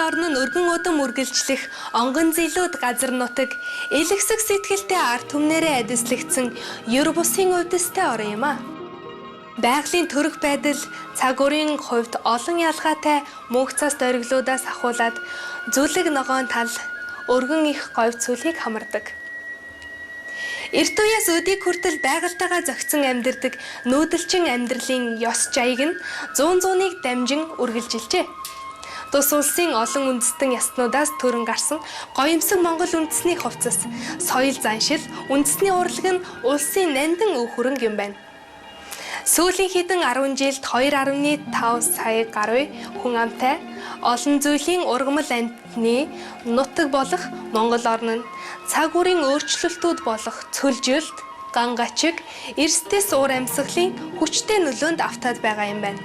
орн нь өргөн удам үргэлжлэх онгон зилүүд газар нутаг элэгсэг сэтгэлтэй ард түмнэрээ адислэгдсэн ер бусын увдистай орн юм а. Байгалийн төрөх байдал цаг үрийн хувьд олон ялгаатай мөнх цас дөрглуудаас ахуулаад зүлэг ногоон тал өргөн их говь цүлхийг хамардаг. Эрт үеэс өдийг хүртэл байгальтайгаа зохицон амьдардаг нүүдэлчин амьдралын ёс жаяг нь зууныг дамжин үргэлжилжээ. Тус улсын олон үндэстэн яснуудаас төрөн гарсан гоёмсог Монгол үндэсний хувцас, соёл заншил, үндэсний урлаг нь улсын нандин өв хөрөнгө юм байна. Сүүлийн хэдэн 10 жилд 2.5 сая гаруй хүн амтай олон зүйлийн ургамал амьтны нутаг болох Монгол орн нь цаг үрийн өөрчлөлтүүд болох цөлжилт, гангачиг, эрсдэс уур амьсгалын хүчтэй нөлөөнд автаад байгаа юм байна.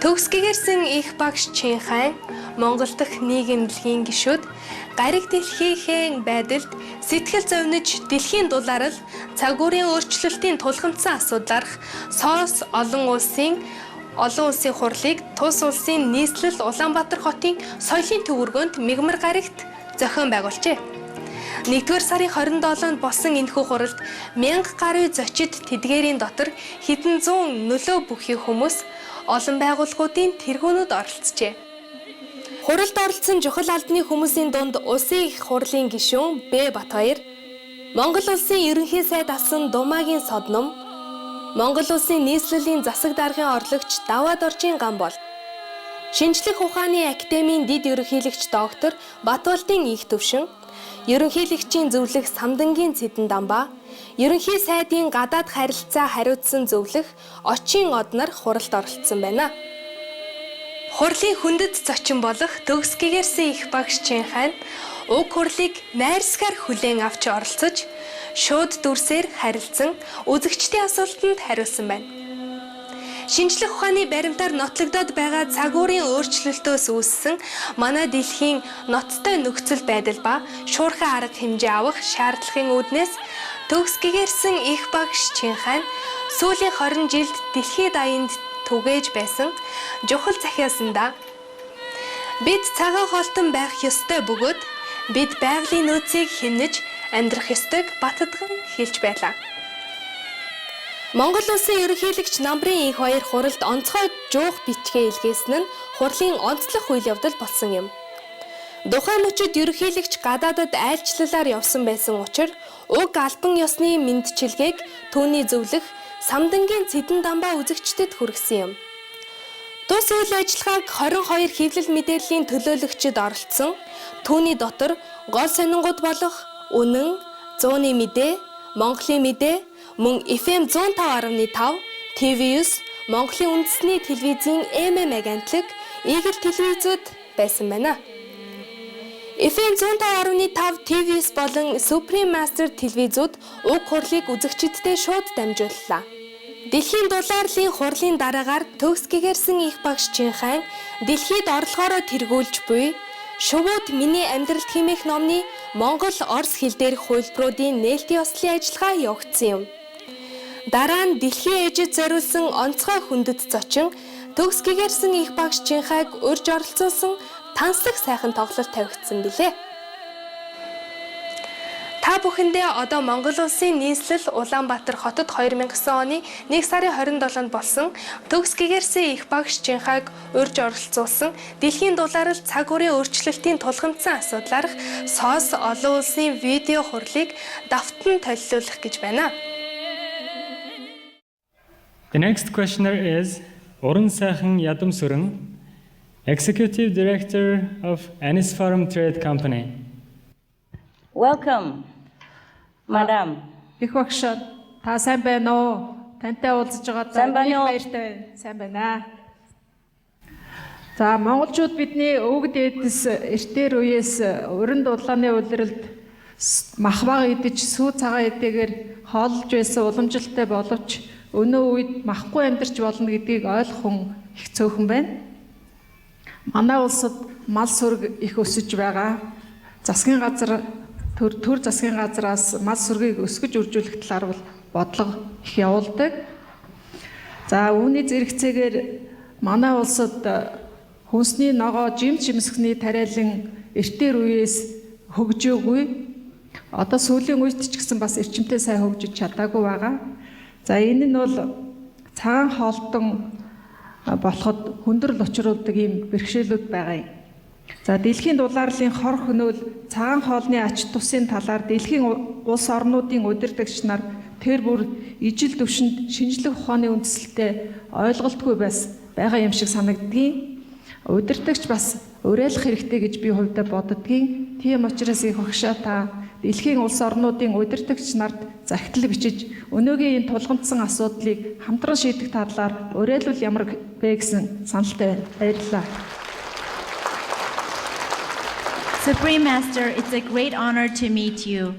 Төгс гэгэрсэн их багш Чing Hai Монгол дахь нийгэмлэгийн гишүүд гариг дэлхийн байдалд сэтгэл зовниж дэлхийн дулаарл цаг үрийн өөрчлөлтийн тулгамдсан асуудлаарх соос олон улсын хурлыг тус улсын нийслэл Улаанбаатар хотын соёлын төвөргөнд мигмар гарагт зохион байгуулжээ. 1-р сарын 27-нд болсон энэхүү хуралд 1000 гаруй зочид тэдгээрийн дотор хэдэн зуун нөлөө бүхий хүмүүс олон байгууллагуудын тэргүүнүүд оролцжээ. Хуралд оролцсон чухал албаны хүмүүсийн дунд улсын их хурлын гишүүн Б Батбаяр, Монгол улсын ерөнхий сайд асан Думагийн Содном, Монгол улсын нийслэлийн засаг даргын орлогч Даваад Оржийн Гамбол, Шинжлэх ухааны академийн дэд ерөнхийлөгч доктор Батболтын их төвшин, ерөнхийлөгчийн зөвлөх Самдангийн Цэдэн Дамбаа, ерөнхий сайдын гадаад харилцаа хариуцсан зөвлөх Очийн Однар хуралд оролцсон байна. Хурлын хүндэт зочин болох төгс гэгэрсэн их багш Чing Hai уг хурлыг найрсгаар хүлээн авч оролцож, шууд дүрсээр харилцсан үзэгчдийн асуултанд хариулсан байна. Шинжлэх ухааны баримтаар нотлогдоод байгаа цаг үрийн өөрчлөлтөөс үүссэн манай дэлхийн ноцтой нөхцөл байдал ба шуурхай арга хэмжээ авах шаардлагын үүднээс төгс гэгэрсэн их багш Чing Hai сүүлийн 20 жилд дэлхийд аянд түгээж байсан жухал захиасандаа бид цагаан хоолтон байх ёстой бөгөөд бид байгалийн нөөцийг хэмнэж амьдрах ёстойг баттган хэлж байлаа. Монгол улсын ерөнхийлөгч намрын их хоёр хуралд онцгой жуух бичгээ илгээсэн нь хурлын онцлог үйл явдал болсон юм. Тухайн мөчид ерөнхийлөгч гадаадад айлчлалаар явсан байсан учраас уг албан ёсны мэндчилгээг түүний зөвлөх Самдангийн Цэдэн Дамбаа үзэгчдэд хүргэсэн юм. Тус үйл ажиллагааг 22 хэвлэл мэдээллийн төлөөлөгчид оролцсон. Түүний дотор гол сонингууд болох Үнэн, 100-ны мэдээ, Монголын мэдээ, мөн FM 105.5, TV9, Монголын үндэсний телевизийн MM агентлаг, Игэл телевизүүд байсан байна. FM 105.5 TV9 болон Supreme Master телевизүүд уг хурлыг үзэгчидтэй шууд дамжууллаа. Дэлхийн дулаарлын хурлын дараагаар төгс гэгэрсэн их багш Чing Hai дэлхийд орлогоороо тэргүүлж буй Шувууд миний амьдралд хэмээх номны Монгол Орос хэл дээрх хувилбаруудын нээлтийн ослын ажиллагаа явагдсан юм. Дараа нь дэлхийн ээжид зориулсан онцгой хүндэт зочин төгс гэгэрсэн их багш Чing Hai-г урьж оролцуулсан тансаг сайхан тоглолт тавигдсан билээ. Та бүхэндээ одоо Монгол улсын нийслэл Улаанбаатар хотод 2009 оны 1 сарын 27-нд болсон төгс гэгэрсэн их багш Чing Hai-г урьж оролцуулсан дэлхийн дулаарл цаг үрийн өөрчлөлтийн тулгамдсан асуудлаарх соос олон улсын видео хурлыг давтан толилуулах гэж байна. The next questioner is Уран сайхан Ядам Сүрэн, Executive Director of Anis Farm Trade Company. Welcome, Madam. Их багш та сайн байна уу? Тантай уулзаж байгаадаа их баяртай байна. Сайн байна. За монголчууд бидний өвөг дээдэс эртээр үеэс уран дулааны улиралд мах баг идэж сүү цагаан эдэгээр хоолж байсан уламжлалтай боловч өнөө үед махгүй амьдарч болно гэдгийг ойлгох их цөөхөн байна. Манай улсад мал сүрэг их өсөж байгаа. Засгийн газар төр засгийн газраас мал сүргийг өсгөж үржүүлэх талаар бол бодлого их явуулдаг. За үүний зэрэгцээгээр манай улсад хүнсний ногоо, жимсхний тариалан эртээр үеэс хөгжөөгүй. Одоо сүүлийн үед ч гэсэн бас эрчимтэй сайн хөгжиж чадаагүй байгаа. За энэ нь бол цагаан хоолтон болоход хүндрэл учруулдаг ийм бэрхшээлүүд байгаа юм. За дэлхийн дулаарлын хор хөнөөл цагаан хоолны ач тусын талаар дэлхийн улс орнуудын удирдагч нар тэр бүр ижил төвшөнд шинжлэх ухааны үндэслэлтэй ойлголтгүй байгаа юм шиг санагддгийг. Удирдагч бас уриалах хэрэгтэй гэж би хувьдаа боддгийн. Тийм учраас их багшаа та дэлхийн улс орнуудын удирдагч нарт захидал бичиж өнөөгийн энэ тулгамдсан асуудлыг хамтран шийдэх талаар уриалвал ямар бэ гэсэн саналтай байна. Баярлалаа. Supreme Master, it's a great honor to meet you.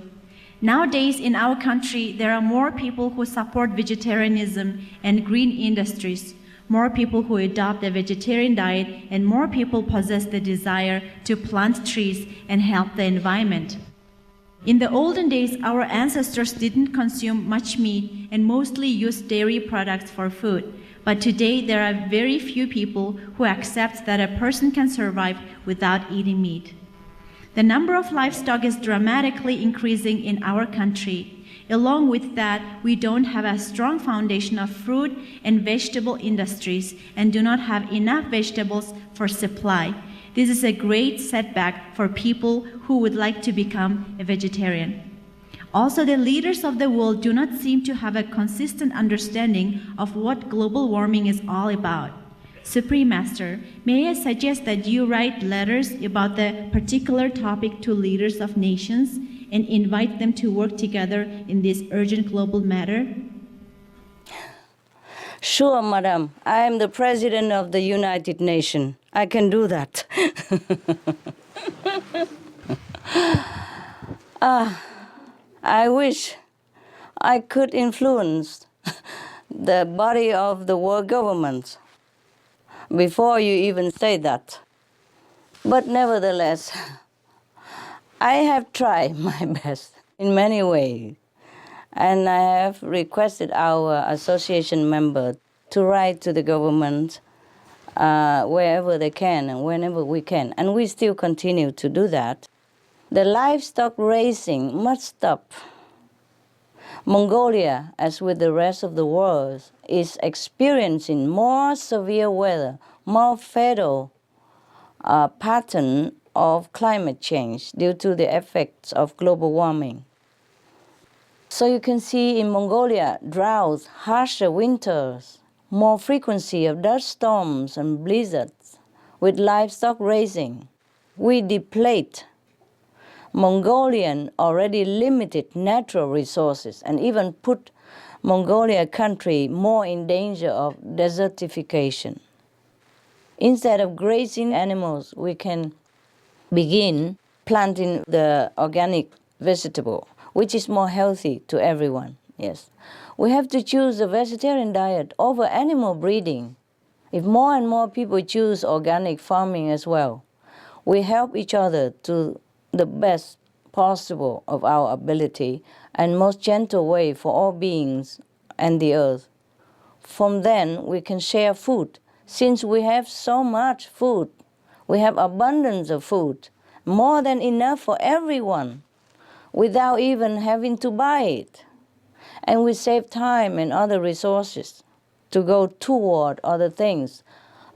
Nowadays in our country, there are more people who support vegetarianism and green industries, more people who adopt a vegetarian diet, and more people possess the desire to plant trees and help the environment. In the olden days, our ancestors didn't consume much meat and mostly used dairy products for food. But today, there are very few people who accept that a person can survive without eating meat. The number of livestock is dramatically increasing in our country. Along with that, we don't have a strong foundation of fruit and vegetable industries and do not have enough vegetables for supply. This is a great setback for people who would like to become a vegetarian. Also, the leaders of the world do not seem to have a consistent understanding of what global warming is all about. Supreme Master, may I suggest that you write letters about the particular topic to leaders of nations and invite them to work together in this urgent global matter? Sure, Madam. I am the President of the United Nations. I can do that. I wish I could influence the body of the world government before you even say that. But nevertheless, I have tried my best in many ways, and I have requested our association members to write to the government wherever they can and whenever we can, and we still continue to do that. The livestock raising must stop. Mongolia, as with the rest of the world, is experiencing more severe weather, more fatal pattern of climate change due to the effects of global warming. So you can see in Mongolia, droughts, harsher winters, more frequency of dust storms and blizzards. With livestock raising, we deplete Mongolian already limited natural resources and even put Mongolia country more in danger of desertification. Instead of grazing animals, we can begin planting the organic vegetable, which is more healthy to everyone. Yes, we have to choose a vegetarian diet over animal breeding. If more and more people choose organic farming as well, we help each other to the best possible of our ability and most gentle way for all beings and the earth. From then, we can share food. Since we have so much food, we have abundance of food, more than enough for everyone, without even having to buy it. And we save time and other resources to go toward other things,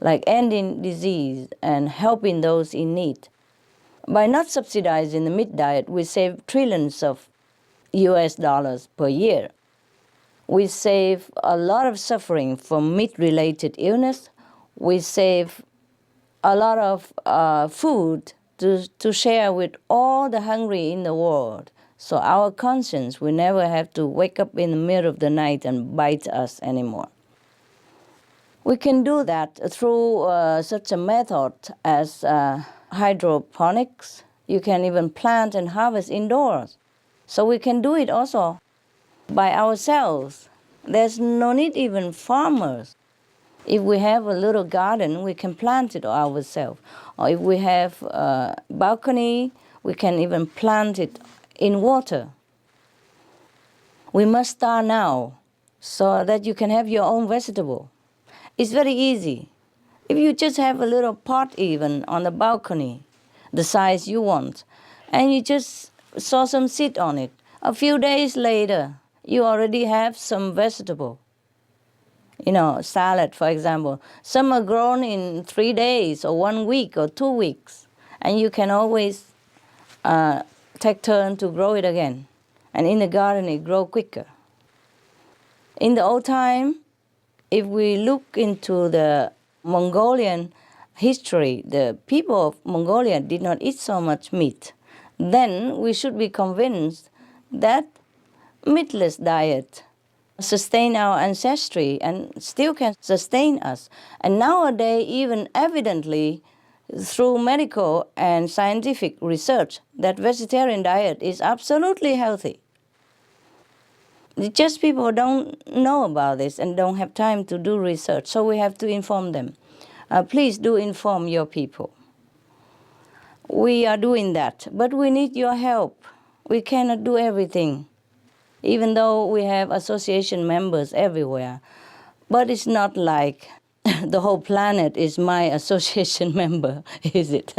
like ending disease and helping those in need. By not subsidizing the meat diet, we save trillions of US dollars per year. We save a lot of suffering from meat-related illness. We save a lot of food to share with all the hungry in the world. So our conscience will never have to wake up in the middle of the night and bite us anymore. We can do that through such a method as hydroponics. You can even plant and harvest indoors. So we can do it also by ourselves. There's no need even farmers. If we have a little garden, we can plant it ourselves. Or if we have a balcony, we can even plant it in water. We must start now so that you can have your own vegetable. It's very easy. If you just have a little pot even on the balcony, the size you want, and you just sow some seed on it, a few days later, you already have some vegetable. Salad, for example. Some are grown in 3 days or 1 week or 2 weeks, and you can always take turn to grow it again. And in the garden, it grows quicker. In the old time, if we look into the Mongolian history, the people of Mongolia did not eat so much meat. Then we should be convinced that meatless diet sustain our ancestry and still can sustain us. And nowadays, even evidently, through medical and scientific research, that vegetarian diet is absolutely healthy. Just people don't know about this and don't have time to do research, so we have to inform them. Please do inform your people. We are doing that, but we need your help. We cannot do everything, even though we have association members everywhere. But it's not like the whole planet is my association member, is it?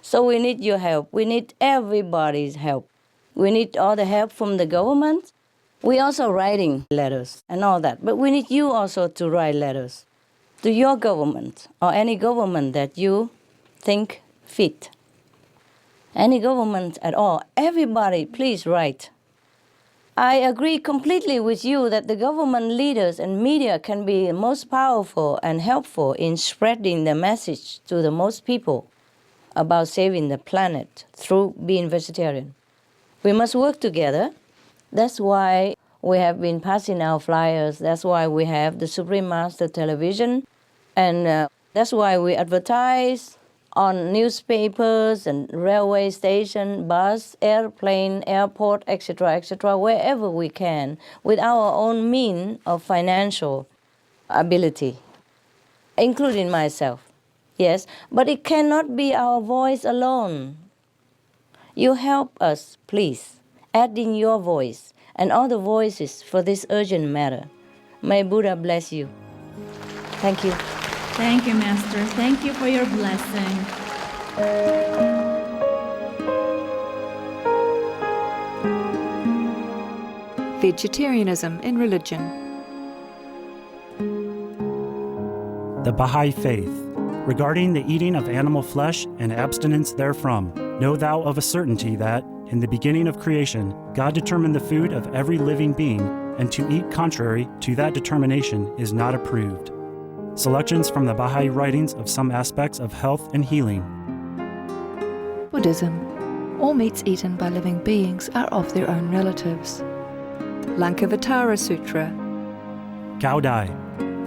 So we need your help. We need everybody's help. We need all the help from the government. We also writing letters and all that, but we need you also to write letters to your government or any government that you think fit. Any government at all. Everybody, please write. I agree completely with you that the government leaders and media can be most powerful and helpful in spreading the message to the most people about saving the planet through being vegetarian. We must work together. That's why we have been passing out flyers. That's why we have the Supreme Master television. And that's why we advertise on newspapers and railway station, bus, airplane, airport, etc., wherever we can, with our own means of financial ability, including myself. Yes, but it cannot be our voice alone. You help us, please, add in your voice and all the voices for this urgent matter. May Buddha bless you. Thank you. Thank you, Master. Thank you for your blessing. Vegetarianism in religion. The Baha'i Faith. Regarding the eating of animal flesh and abstinence therefrom, know thou of a certainty that, in the beginning of creation, God determined the food of every living being, and to eat contrary to that determination is not approved. Selections from the Baha'i writings of some aspects of health and healing. Buddhism. All meats eaten by living beings are of their own relatives. Ulaanbaatar Sutra. Gao Dai.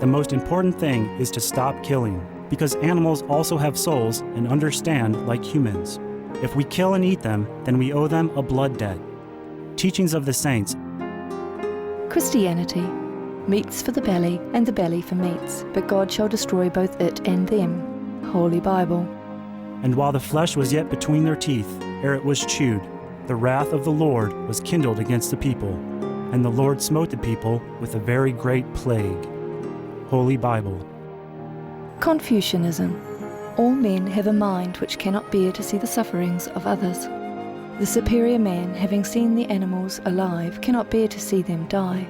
The most important thing is to stop killing, because animals also have souls and understand like humans. If we kill and eat them, then we owe them a blood debt. Teachings of the Saints. Christianity. Meats for the belly, and the belly for meats, but God shall destroy both it and them. Holy Bible. And while the flesh was yet between their teeth, ere it was chewed, the wrath of the Lord was kindled against the people, and the Lord smote the people with a very great plague. Holy Bible. Confucianism. All men have a mind which cannot bear to see the sufferings of others. The superior man, having seen the animals alive, cannot bear to see them die.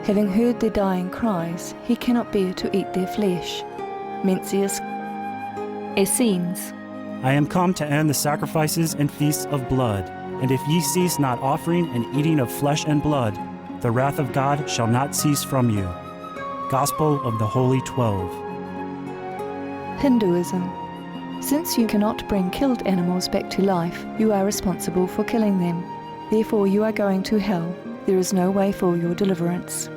Having heard their dying cries, he cannot bear to eat their flesh. Mencius. Essenes. I am come to end the sacrifices and feasts of blood, and if ye cease not offering and eating of flesh and blood, the wrath of God shall not cease from you. Gospel of the Holy 12. Hinduism. Since you cannot bring killed animals back to life, you are responsible for killing them. Therefore you are going to hell. There is no way for your deliverance.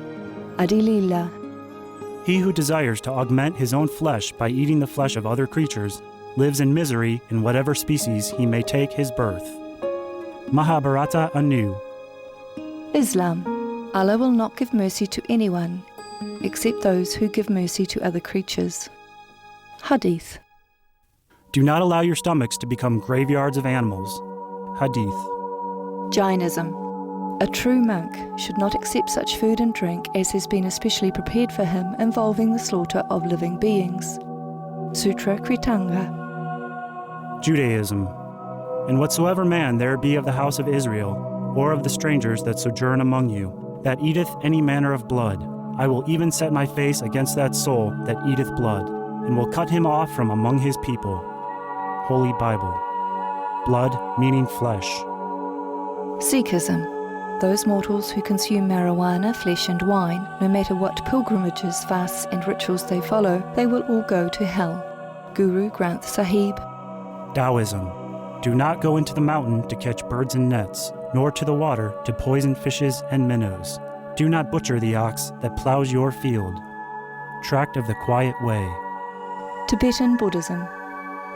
Adilila. He who desires to augment his own flesh by eating the flesh of other creatures lives in misery in whatever species he may take his birth. Mahabharata anew. Islam. Allah will not give mercy to anyone except those who give mercy to other creatures. Hadith. Do not allow your stomachs to become graveyards of animals. Hadith. Jainism. A true monk should not accept such food and drink as has been especially prepared for him involving the slaughter of living beings. Sutra Kritanga. Judaism. And whatsoever man there be of the house of Israel, or of the strangers that sojourn among you, that eateth any manner of blood, I will even set my face against that soul that eateth blood, and will cut him off from among his people. Holy Bible. Blood meaning flesh. Sikhism. Those mortals who consume marijuana, flesh and wine, no matter what pilgrimages, fasts and rituals they follow, they will all go to hell. Guru Granth Sahib. Taoism. Do not go into the mountain to catch birds and nets, nor to the water to poison fishes and minnows. Do not butcher the ox that plows your field. Tract of the Quiet Way. Tibetan Buddhism.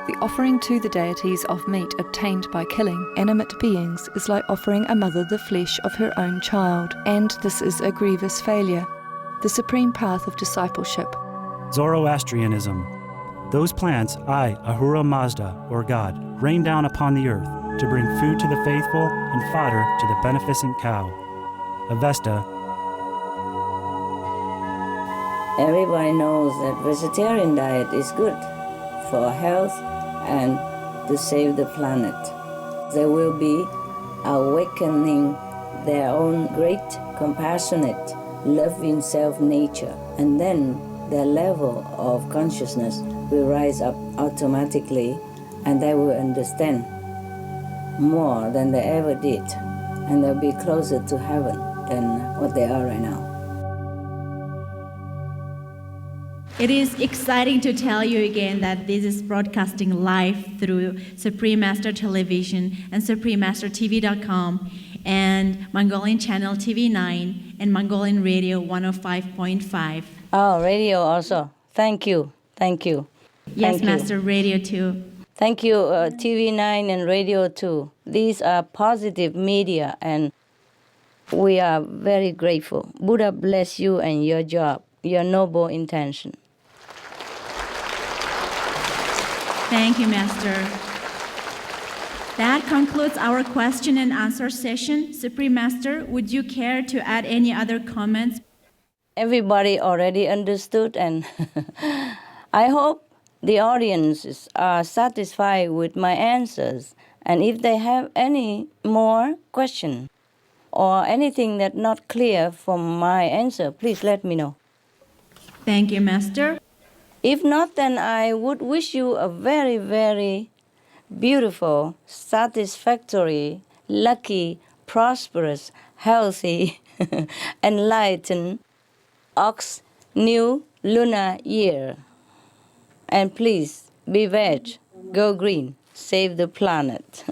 The offering to the deities of meat obtained by killing animate beings is like offering a mother the flesh of her own child, and this is a grievous failure. The supreme path of discipleship. Zoroastrianism. Those plants I, Ahura Mazda, or God, rain down upon the earth to bring food to the faithful and fodder to the beneficent cow. Avesta. Everybody knows that vegetarian diet is good for health and to save the planet. They will be awakening their own great, compassionate, loving self-nature, and then their level of consciousness will rise up automatically, and they will understand more than they ever did, and they'll be closer to heaven than what they are right now. It is exciting to tell you again that this is broadcasting live through Supreme Master Television and SupremeMasterTV.com and Mongolian Channel TV9 and Mongolian Radio 105.5. Oh, radio also. Thank you. Thank you. Yes, Thank you. Master, Radio too. Thank you, TV9 and Radio 2. These are positive media, and we are very grateful. Buddha bless you and your job, your noble intention. Thank you, Master. That concludes our question and answer session. Supreme Master, would you care to add any other comments? Everybody already understood, and I hope the audiences are satisfied with my answers. And if they have any more question or anything that's not clear from my answer, please let me know. Thank you, Master. If not, then I would wish you a very, very beautiful, satisfactory, lucky, prosperous, healthy, enlightened Ox New Lunar Year. And please, be veg, go green, save the planet.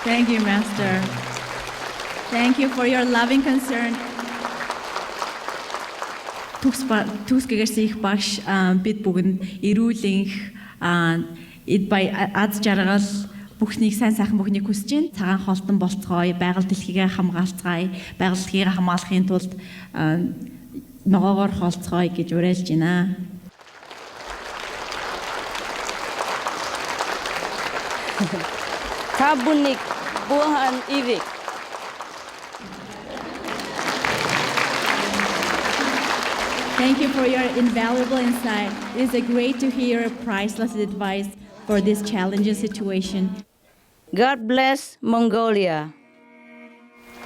Thank you, Master. Thank you for your loving concern. Түсгээс их багш бид бүгд эрүүлэнх эд бай аз жаргал бүхнийг сайн сайхан бүхнийг хүсэж байна. Цагаан холтон болцгоё, байгаль дэлхийгээ хамгаалцгаая, байгаль дэлхийгээ хамгаалахын тулд ногоогоор холцгоё гэж уриалж байна. Tabunik buhan ivik. Thank you for your invaluable insight. It is great to hear your priceless advice for this challenging situation. God bless Mongolia.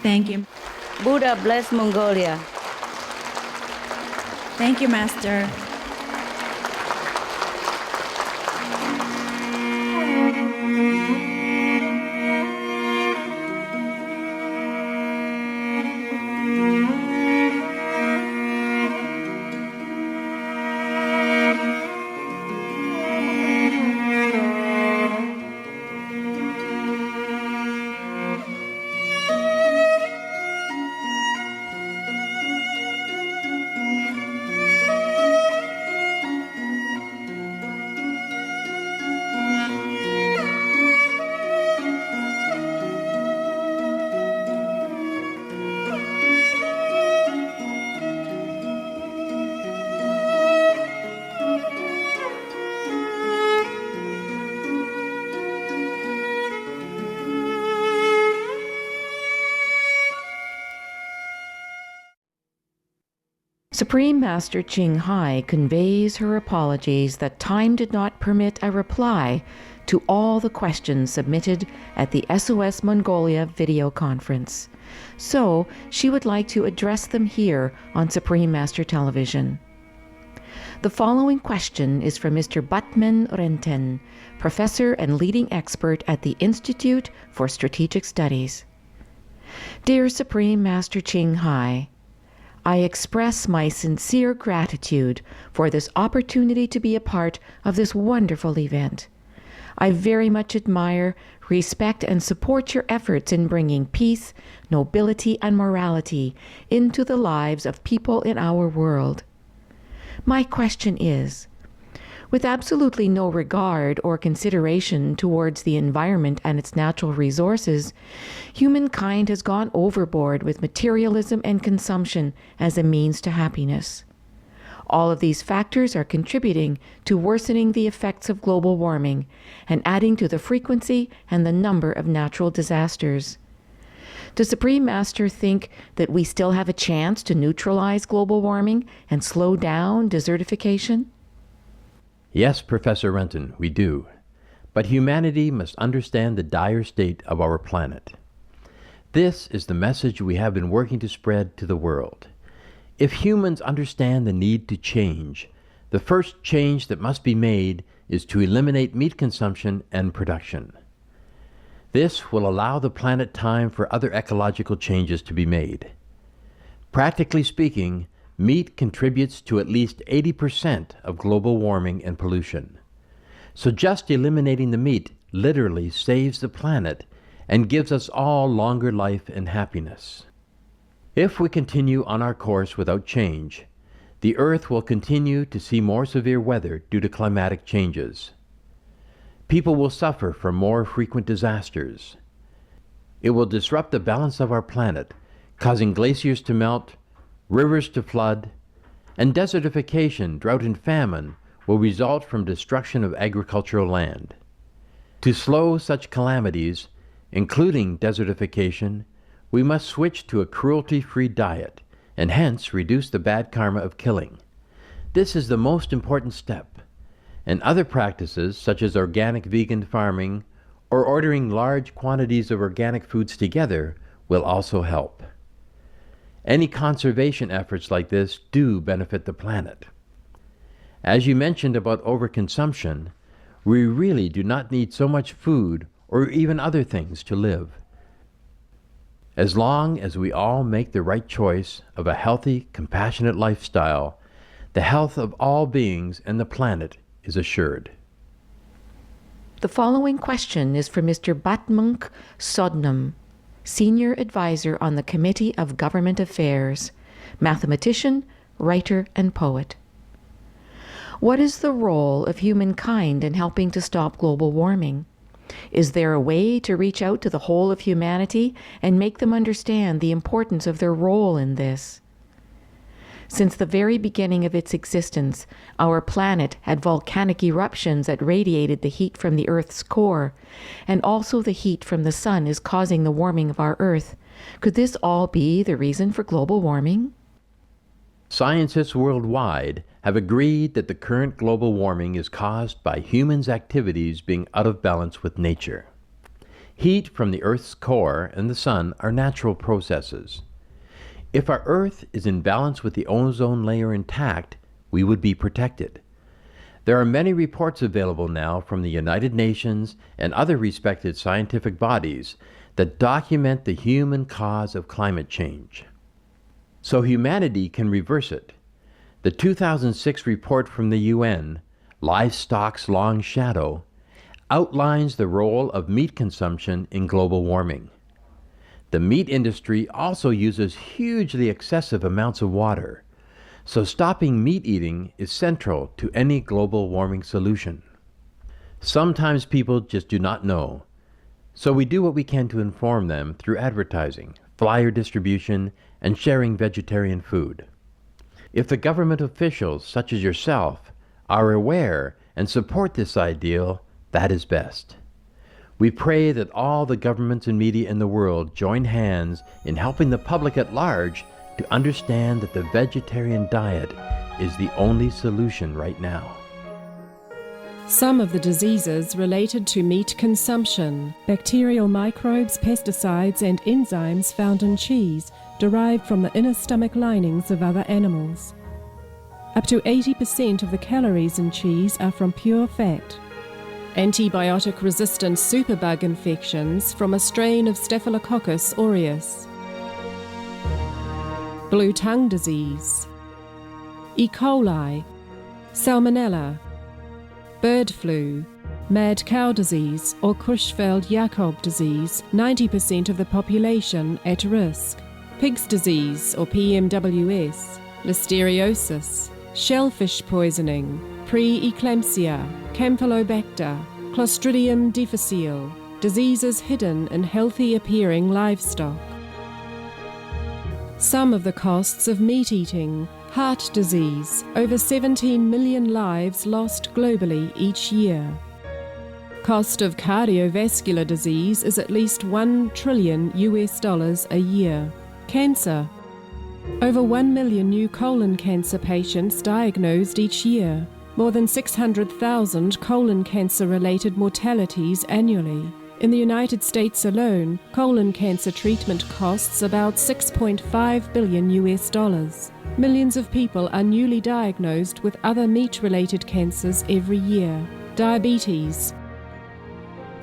Thank you. Buddha bless Mongolia. Thank you, Master. Supreme Master Ching Hai conveys her apologies that time did not permit a reply to all the questions submitted at the SOS Mongolia video conference. So she would like to address them here on Supreme Master Television. The following question is from Mr. Batman Renten, professor and leading expert at the Institute for Strategic Studies. Dear Supreme Master Ching Hai, I express my sincere gratitude for this opportunity to be a part of this wonderful event. I very much admire, respect, and support your efforts in bringing peace, nobility, and morality into the lives of people in our world. My question is, with absolutely no regard or consideration towards the environment and its natural resources, humankind has gone overboard with materialism and consumption as a means to happiness. All of these factors are contributing to worsening the effects of global warming and adding to the frequency and the number of natural disasters. Does Supreme Master think that we still have a chance to neutralize global warming and slow down desertification? Yes, Professor Renton, we do. But humanity must understand the dire state of our planet. This is the message we have been working to spread to the world. If humans understand the need to change, the first change that must be made is to eliminate meat consumption and production. This will allow the planet time for other ecological changes to be made. Practically speaking, meat contributes to at least 80% of global warming and pollution. So just eliminating the meat literally saves the planet and gives us all longer life and happiness. If we continue on our course without change, the Earth will continue to see more severe weather due to climatic changes. People will suffer from more frequent disasters. It will disrupt the balance of our planet, causing glaciers to melt, rivers to flood, and desertification, drought, and famine will result from destruction of agricultural land. To slow such calamities, including desertification, we must switch to a cruelty-free diet and hence reduce the bad karma of killing. This is the most important step, and other practices such as organic vegan farming or ordering large quantities of organic foods together will also help. Any conservation efforts like this do benefit the planet. As you mentioned about overconsumption, we really do not need so much food or even other things to live. As long as we all make the right choice of a healthy, compassionate lifestyle, the health of all beings and the planet is assured. The following question is from Mr. Batmunk Sodnam, Senior Advisor on the Committee of Government Affairs, mathematician, writer, and poet. What is the role of humankind in helping to stop global warming? Is there a way to reach out to the whole of humanity and make them understand the importance of their role in this? Since the very beginning of its existence, our planet had volcanic eruptions that radiated the heat from the Earth's core, and also the heat from the sun is causing the warming of our Earth. Could this all be the reason for global warming? Scientists worldwide have agreed that the current global warming is caused by humans' activities being out of balance with nature. Heat from the Earth's core and the sun are natural processes. If our Earth is in balance with the ozone layer intact, we would be protected. There are many reports available now from the United Nations and other respected scientific bodies that document the human cause of climate change. So humanity can reverse it. The 2006 report from the UN, Livestock's Long Shadow, outlines the role of meat consumption in global warming. The meat industry also uses hugely excessive amounts of water, so stopping meat eating is central to any global warming solution. Sometimes people just do not know, so we do what we can to inform them through advertising, flyer distribution, and sharing vegetarian food. If the government officials, such as yourself, are aware and support this ideal, that is best. We pray that all the governments and media in the world join hands in helping the public at large to understand that the vegetarian diet is the only solution right now. Some of the diseases related to meat consumption, bacterial microbes, pesticides and enzymes found in cheese derived from the inner stomach linings of other animals. Up to 80% of the calories in cheese are from pure fat. Antibiotic-resistant superbug infections from a strain of Staphylococcus aureus. Blue tongue disease, E. coli, salmonella, bird flu, mad cow disease or Creutzfeldt-Jakob disease, 90% of the population at risk, pig's disease or PMWS, listeriosis, shellfish poisoning, pre-eclampsia, Campylobacter, Clostridium difficile, diseases hidden in healthy-appearing livestock. Some of the costs of meat eating, heart disease, over 17 million lives lost globally each year. Cost of cardiovascular disease is at least $1 trillion a year. Cancer, over 1 million new colon cancer patients diagnosed each year. More than 600,000 colon cancer-related mortalities annually. In the United States alone, colon cancer treatment costs about $6.5 billion. Millions of people are newly diagnosed with other meat-related cancers every year. Diabetes.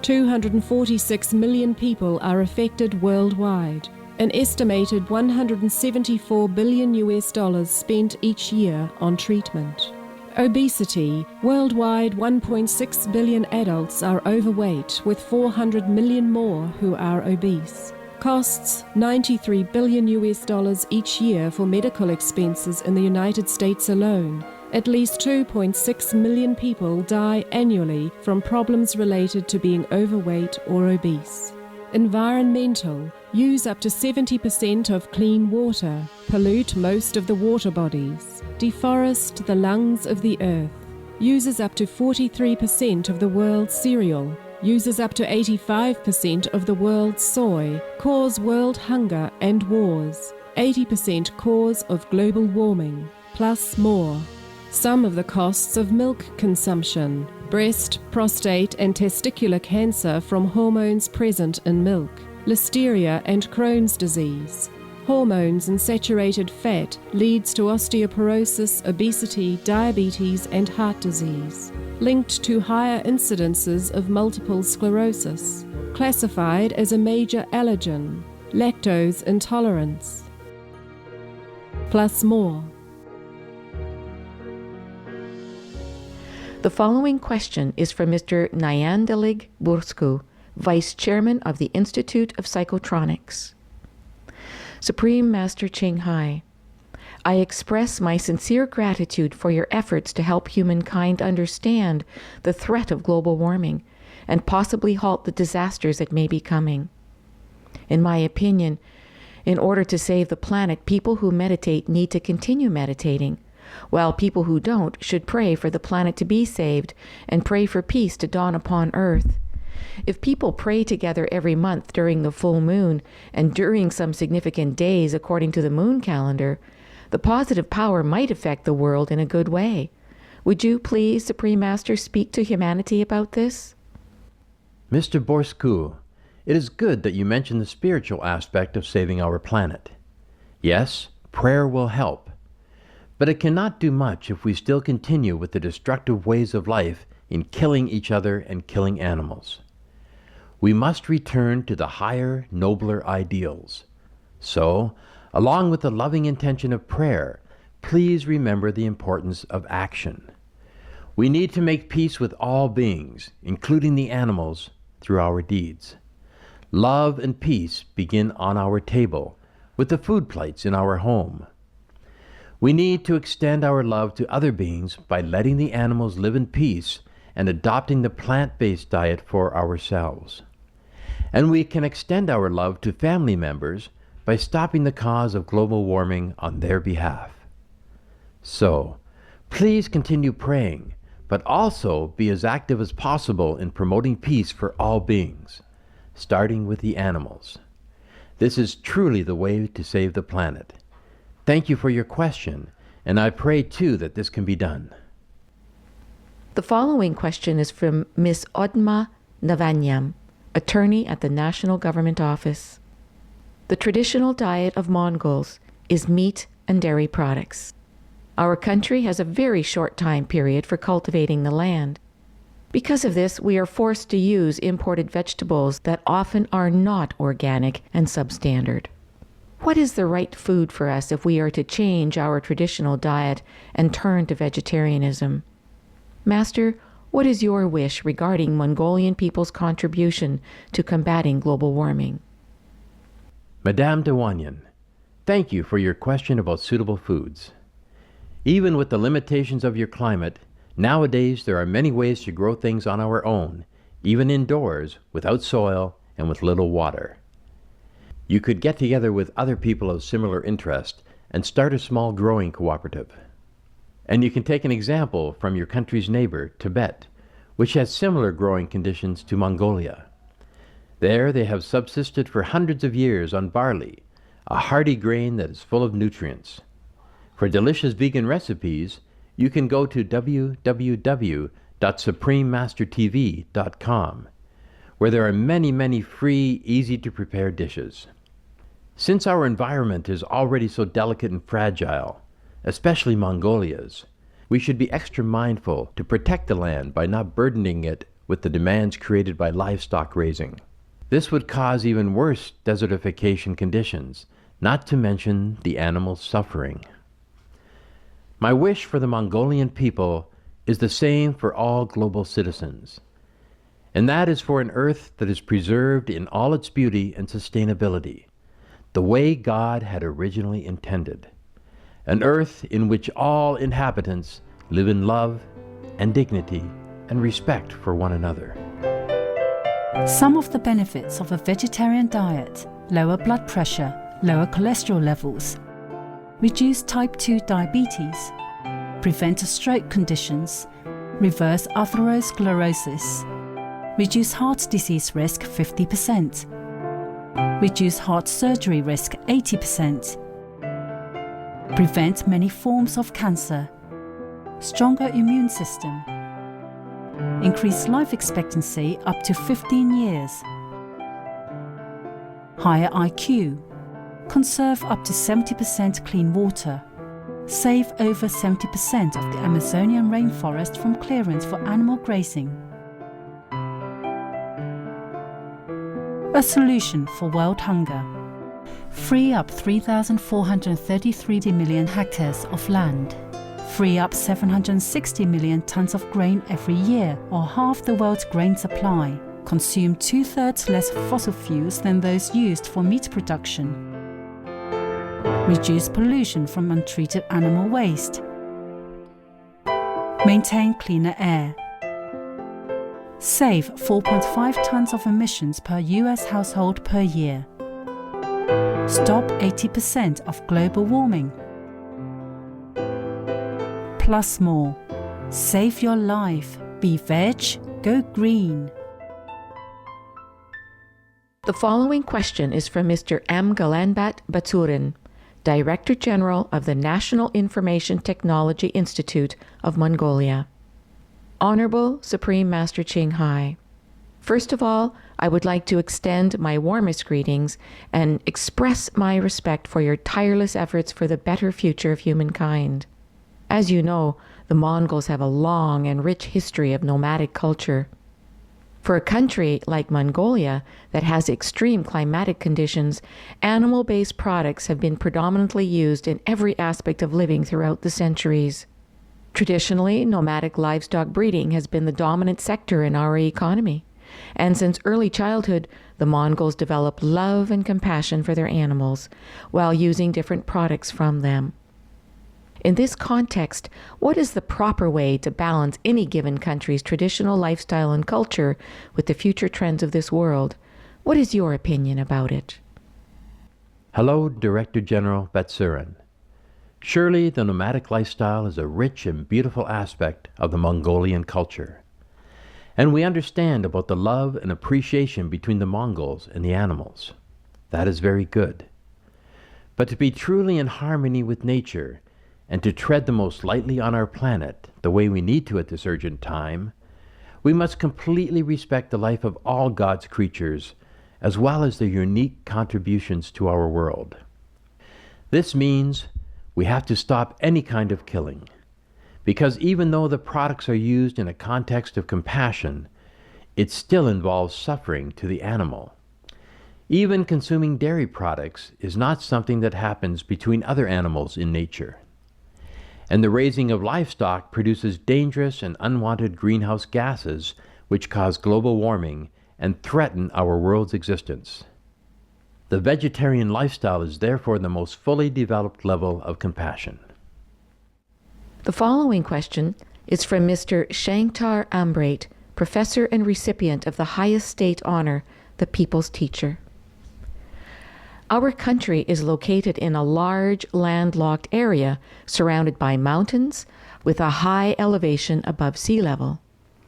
246 million people are affected worldwide. An estimated $174 billion spent each year on treatment. Obesity. Worldwide, 1.6 billion adults are overweight, with 400 million more who are obese. Costs $93 billion each year for medical expenses in the United States alone. At least 2.6 million people die annually from problems related to being overweight or obese. Environmental. Use up to 70% of clean water. Pollute most of the water bodies. Deforest the lungs of the earth. Uses up to 43% of the world's cereal. Uses up to 85% of the world's soy. Cause world hunger and wars. 80% cause of global warming. Plus more. Some of the costs of milk consumption. Breast, prostate and testicular cancer from hormones present in milk. Listeria and Crohn's disease. Hormones and saturated fat leads to osteoporosis, obesity, diabetes and heart disease. Linked to higher incidences of multiple sclerosis. Classified as a major allergen. Lactose intolerance. Plus more. The following question is from Mr. Nyandalig Bursku, Vice Chairman of the Institute of Psychotronics. Supreme Master Ching Hai, I express my sincere gratitude for your efforts to help humankind understand the threat of global warming and possibly halt the disasters that may be coming. In my opinion, in order to save the planet, people who meditate need to continue meditating, while people who don't should pray for the planet to be saved and pray for peace to dawn upon Earth. If people pray together every month during the full moon and during some significant days according to the moon calendar, the positive power might affect the world in a good way. Would you please, Supreme Master, speak to humanity about this? Mr. Borsku, it is good that you mention the spiritual aspect of saving our planet. Yes, prayer will help. But it cannot do much if we still continue with the destructive ways of life in killing each other and killing animals. We must return to the higher, nobler ideals. So, along with the loving intention of prayer, please remember the importance of action. We need to make peace with all beings, including the animals, through our deeds. Love and peace begin on our table, with the food plates in our home. We need to extend our love to other beings by letting the animals live in peace and adopting the plant-based diet for ourselves. And we can extend our love to family members by stopping the cause of global warming on their behalf. So, please continue praying, but also be as active as possible in promoting peace for all beings, starting with the animals. This is truly the way to save the planet. Thank you for your question, and I pray too that this can be done. The following question is from Ms. Odma Navanyam, attorney at the National Government Office. The traditional diet of Mongols is meat and dairy products. Our country has a very short time period for cultivating the land. Because of this, we are forced to use imported vegetables that often are not organic and substandard. What is the right food for us if we are to change our traditional diet and turn to vegetarianism? Master, what is your wish regarding Mongolian people's contribution to combating global warming? Madame de Wanyan, thank you for your question about suitable foods. Even with the limitations of your climate, nowadays there are many ways to grow things on our own, even indoors, without soil and with little water. You could get together with other people of similar interest and start a small growing cooperative. And you can take an example from your country's neighbor, Tibet, which has similar growing conditions to Mongolia. There they have subsisted for hundreds of years on barley, a hardy grain that is full of nutrients. For delicious vegan recipes, you can go to www.suprememastertv.com, where there are many free, easy-to-prepare dishes. Since our environment is already so delicate and fragile, especially Mongolia's, we should be extra mindful to protect the land by not burdening it with the demands created by livestock raising. This would cause even worse desertification conditions, not to mention the animals' suffering. My wish for the Mongolian people is the same for all global citizens, and that is for an earth that is preserved in all its beauty and sustainability, the way God had originally intended. An earth in which all inhabitants live in love and dignity and respect for one another. Some of the benefits of a vegetarian diet: lower blood pressure, lower cholesterol levels, reduce type 2 diabetes, prevent stroke conditions, reverse atherosclerosis, reduce heart disease risk 50%, reduce heart surgery risk 80%, prevent many forms of cancer, stronger immune system, increase life expectancy up to 15 years, higher IQ, conserve up to 70% clean water, save over 70% of the Amazonian rainforest from clearance for animal grazing. A solution for world hunger. Free up 3,433 million hectares of land. Free up 760 million tons of grain every year, or half the world's grain supply. Consume 2/3 less fossil fuels than those used for meat production. Reduce pollution from untreated animal waste. Maintain cleaner air. Save 4.5 tons of emissions per US household per year. Stop 80% of global warming. Plus more. Save your life. Be veg, go green. The following question is from Mr. M. Ulaanbaatar, Director General of the National Information Technology Institute of Mongolia. Honorable Supreme Master Ching Hai, first of all, I would like to extend my warmest greetings and express my respect for your tireless efforts for the better future of humankind. As you know, the Mongols have a long and rich history of nomadic culture. For a country like Mongolia that has extreme climatic conditions, animal-based products have been predominantly used in every aspect of living throughout the centuries. Traditionally, nomadic livestock breeding has been the dominant sector in our economy, and since early childhood, the Mongols developed love and compassion for their animals while using different products from them. In this context, what is the proper way to balance any given country's traditional lifestyle and culture with the future trends of this world? What is your opinion about it? Hello, Director General Batsurin. Surely the nomadic lifestyle is a rich and beautiful aspect of the Mongolian culture. And we understand about the love and appreciation between the Mongols and the animals. That is very good. But to be truly in harmony with nature and to tread the most lightly on our planet, the way we need to at this urgent time, we must completely respect the life of all God's creatures, as well as their unique contributions to our world. This means we have to stop any kind of killing, because even though the products are used in a context of compassion, it still involves suffering to the animal. Even consuming dairy products is not something that happens between other animals in nature. And the raising of livestock produces dangerous and unwanted greenhouse gases which cause global warming and threaten our world's existence. The vegetarian lifestyle is therefore the most fully developed level of compassion. The following question is from Mr. Shankar Ambrait, professor and recipient of the highest state honor, the People's Teacher. Our country is located in a large landlocked area surrounded by mountains with a high elevation above sea level.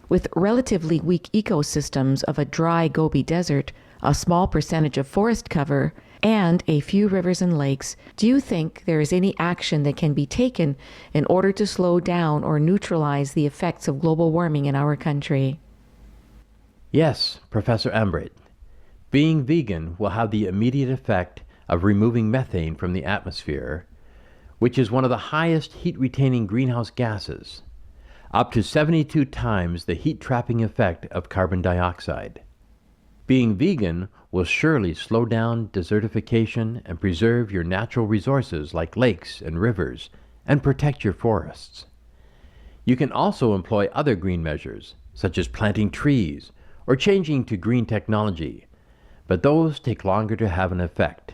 With relatively weak ecosystems of a dry Gobi Desert, a small percentage of forest cover, and a few rivers and lakes, do you think there is any action that can be taken in order to slow down or neutralize the effects of global warming in our country? Yes, Professor Ambrait. Being vegan will have the immediate effect of removing methane from the atmosphere, which is one of the highest heat-retaining greenhouse gases, up to 72 times the heat-trapping effect of carbon dioxide. Being vegan will surely slow down desertification and preserve your natural resources like lakes and rivers, and protect your forests. You can also employ other green measures, such as planting trees or changing to green technology, but those take longer to have an effect.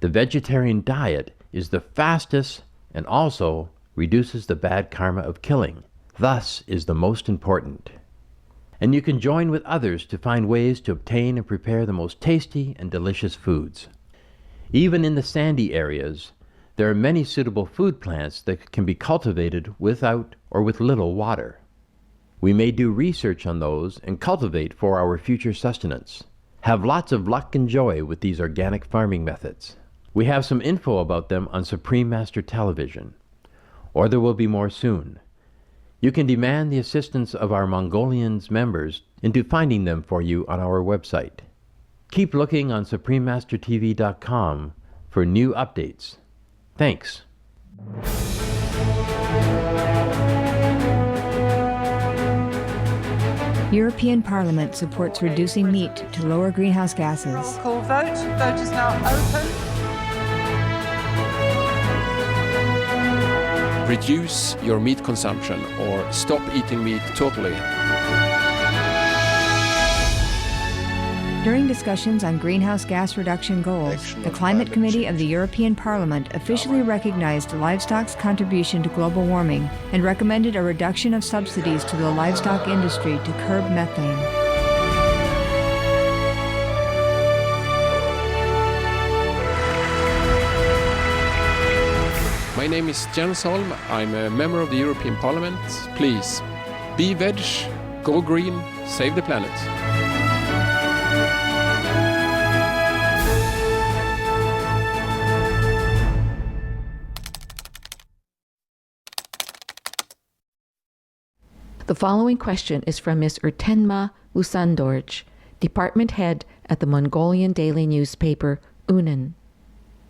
The vegetarian diet is the fastest and also reduces the bad karma of killing, thus is the most important. And you can join with others to find ways to obtain and prepare the most tasty and delicious foods. Even in the sandy areas, there are many suitable food plants that can be cultivated without or with little water. We may do research on those and cultivate for our future sustenance. Have lots of luck and joy with these organic farming methods. We have some info about them on Supreme Master Television, or there will be more soon. You can demand the assistance of our Mongolian members into finding them for you on our website. Keep looking on suprememastertv.com for new updates. Thanks. European Parliament supports reducing meat to lower greenhouse gases. Roll call vote. Vote is now open. Reduce your meat consumption or stop eating meat totally. During discussions on greenhouse gas reduction goals, the Climate Committee of the European Parliament officially recognized livestock's contribution to global warming and recommended a reduction of subsidies to the livestock industry to curb methane. My name is Jens Holm. I'm a member of the European Parliament. Please, be veg, go green, save the planet. The following question is from Ms. Urtenma Usandorj, Department Head at the Mongolian daily newspaper Unen.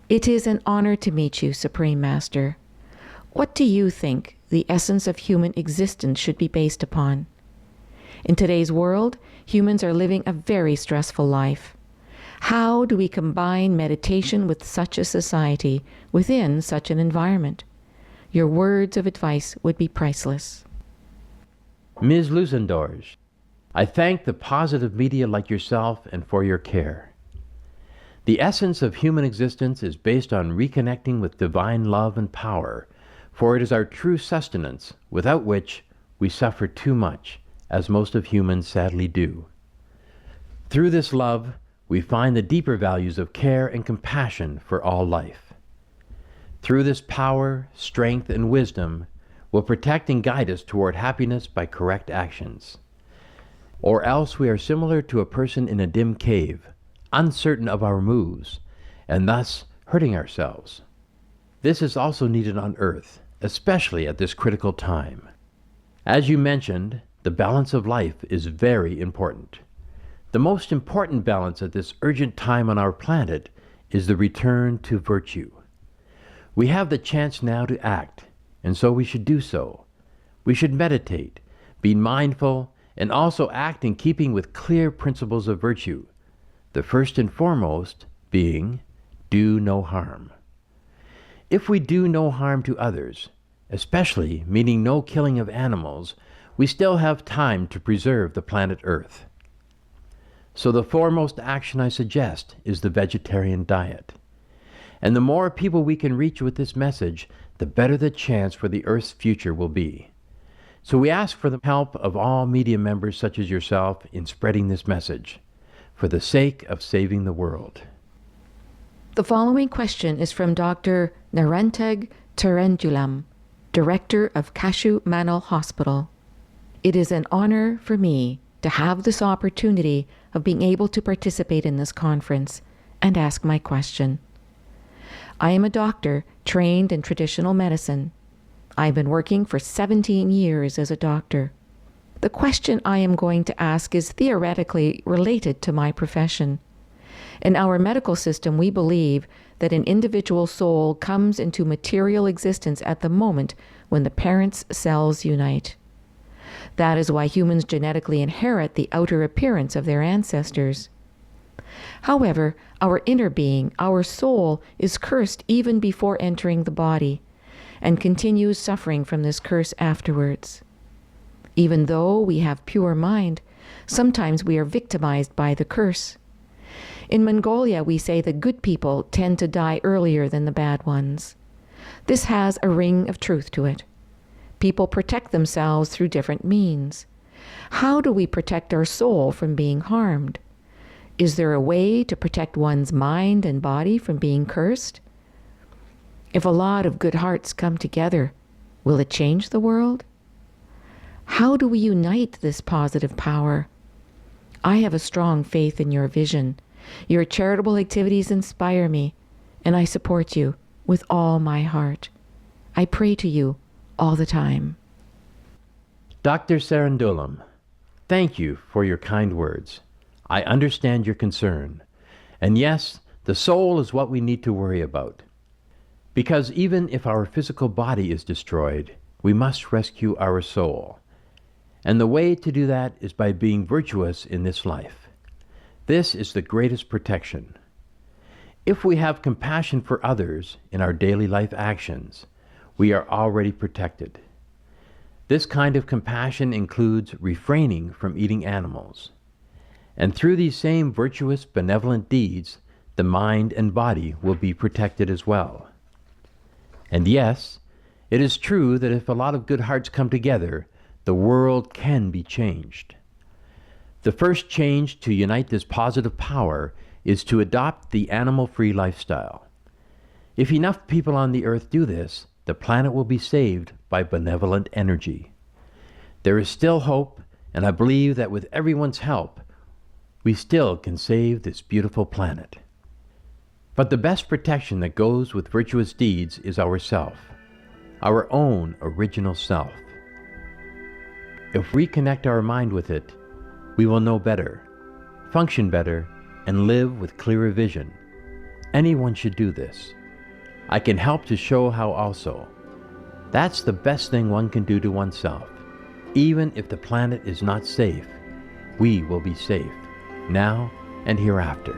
It is an honor to meet you, Supreme Master. What do you think the essence of human existence should be based upon? In today's world, humans are living a very stressful life. How do we combine meditation with such a society within such an environment? Your words of advice would be priceless. Ms. Lusendorj, I thank the positive media like yourself and for your care. The essence of human existence is based on reconnecting with divine love and power, for it is our true sustenance, without which we suffer too much, as most of humans sadly do. Through this love, we find the deeper values of care and compassion for all life. Through this power, strength, and wisdom, will protect and guide us toward happiness by correct actions. Or else we are similar to a person in a dim cave, uncertain of our moves, and thus hurting ourselves. This is also needed on Earth, especially at this critical time. As you mentioned, the balance of life is very important. The most important balance at this urgent time on our planet is the return to virtue. We have the chance now to act, and so we should do so. We should meditate, be mindful, and also act in keeping with clear principles of virtue, the first and foremost being, do no harm. If we do no harm to others, especially meaning no killing of animals, we still have time to preserve the planet Earth. So the foremost action I suggest is the vegetarian diet. And the more people we can reach with this message, the better the chance for the Earth's future will be. So we ask for the help of all media members such as yourself in spreading this message, for the sake of saving the world. The following question is from Dr. Naranteg Terendulam, Director of Kashu Manal Hospital. It is an honor for me to have this opportunity of being able to participate in this conference and ask my question. I am a doctor trained in traditional medicine. I've been working for 17 years as a doctor. The question I am going to ask is theoretically related to my profession. In our medical system, we believe that an individual soul comes into material existence at the moment when the parents' cells unite. That is why humans genetically inherit the outer appearance of their ancestors. However, our inner being, our soul, is cursed even before entering the body, and continues suffering from this curse afterwards. Even though we have pure mind, sometimes we are victimized by the curse. In Mongolia, we say the good people tend to die earlier than the bad ones. This has a ring of truth to it. People protect themselves through different means. How do we protect our soul from being harmed? Is there a way to protect one's mind and body from being cursed? If a lot of good hearts come together, will it change the world? How do we unite this positive power? I have a strong faith in your vision. Your charitable activities inspire me, and I support you with all my heart. I pray to you all the time. Dr. Sarandulam, thank you for your kind words. I understand your concern. And yes, the soul is what we need to worry about. Because even if our physical body is destroyed, we must rescue our soul. And the way to do that is by being virtuous in this life. This is the greatest protection. If we have compassion for others in our daily life actions, we are already protected. This kind of compassion includes refraining from eating animals. And through these same virtuous, benevolent deeds, the mind and body will be protected as well. And yes, it is true that if a lot of good hearts come together, the world can be changed. The first change to unite this positive power is to adopt the animal-free lifestyle. If enough people on the earth do this, the planet will be saved by benevolent energy. There is still hope, and I believe that with everyone's help, we still can save this beautiful planet. But the best protection that goes with virtuous deeds is ourself, our own original self. If we connect our mind with it, we will know better, function better, and live with clearer vision. Anyone should do this. I can help to show how also. That's the best thing one can do to oneself. Even if the planet is not safe, we will be safe, now and hereafter.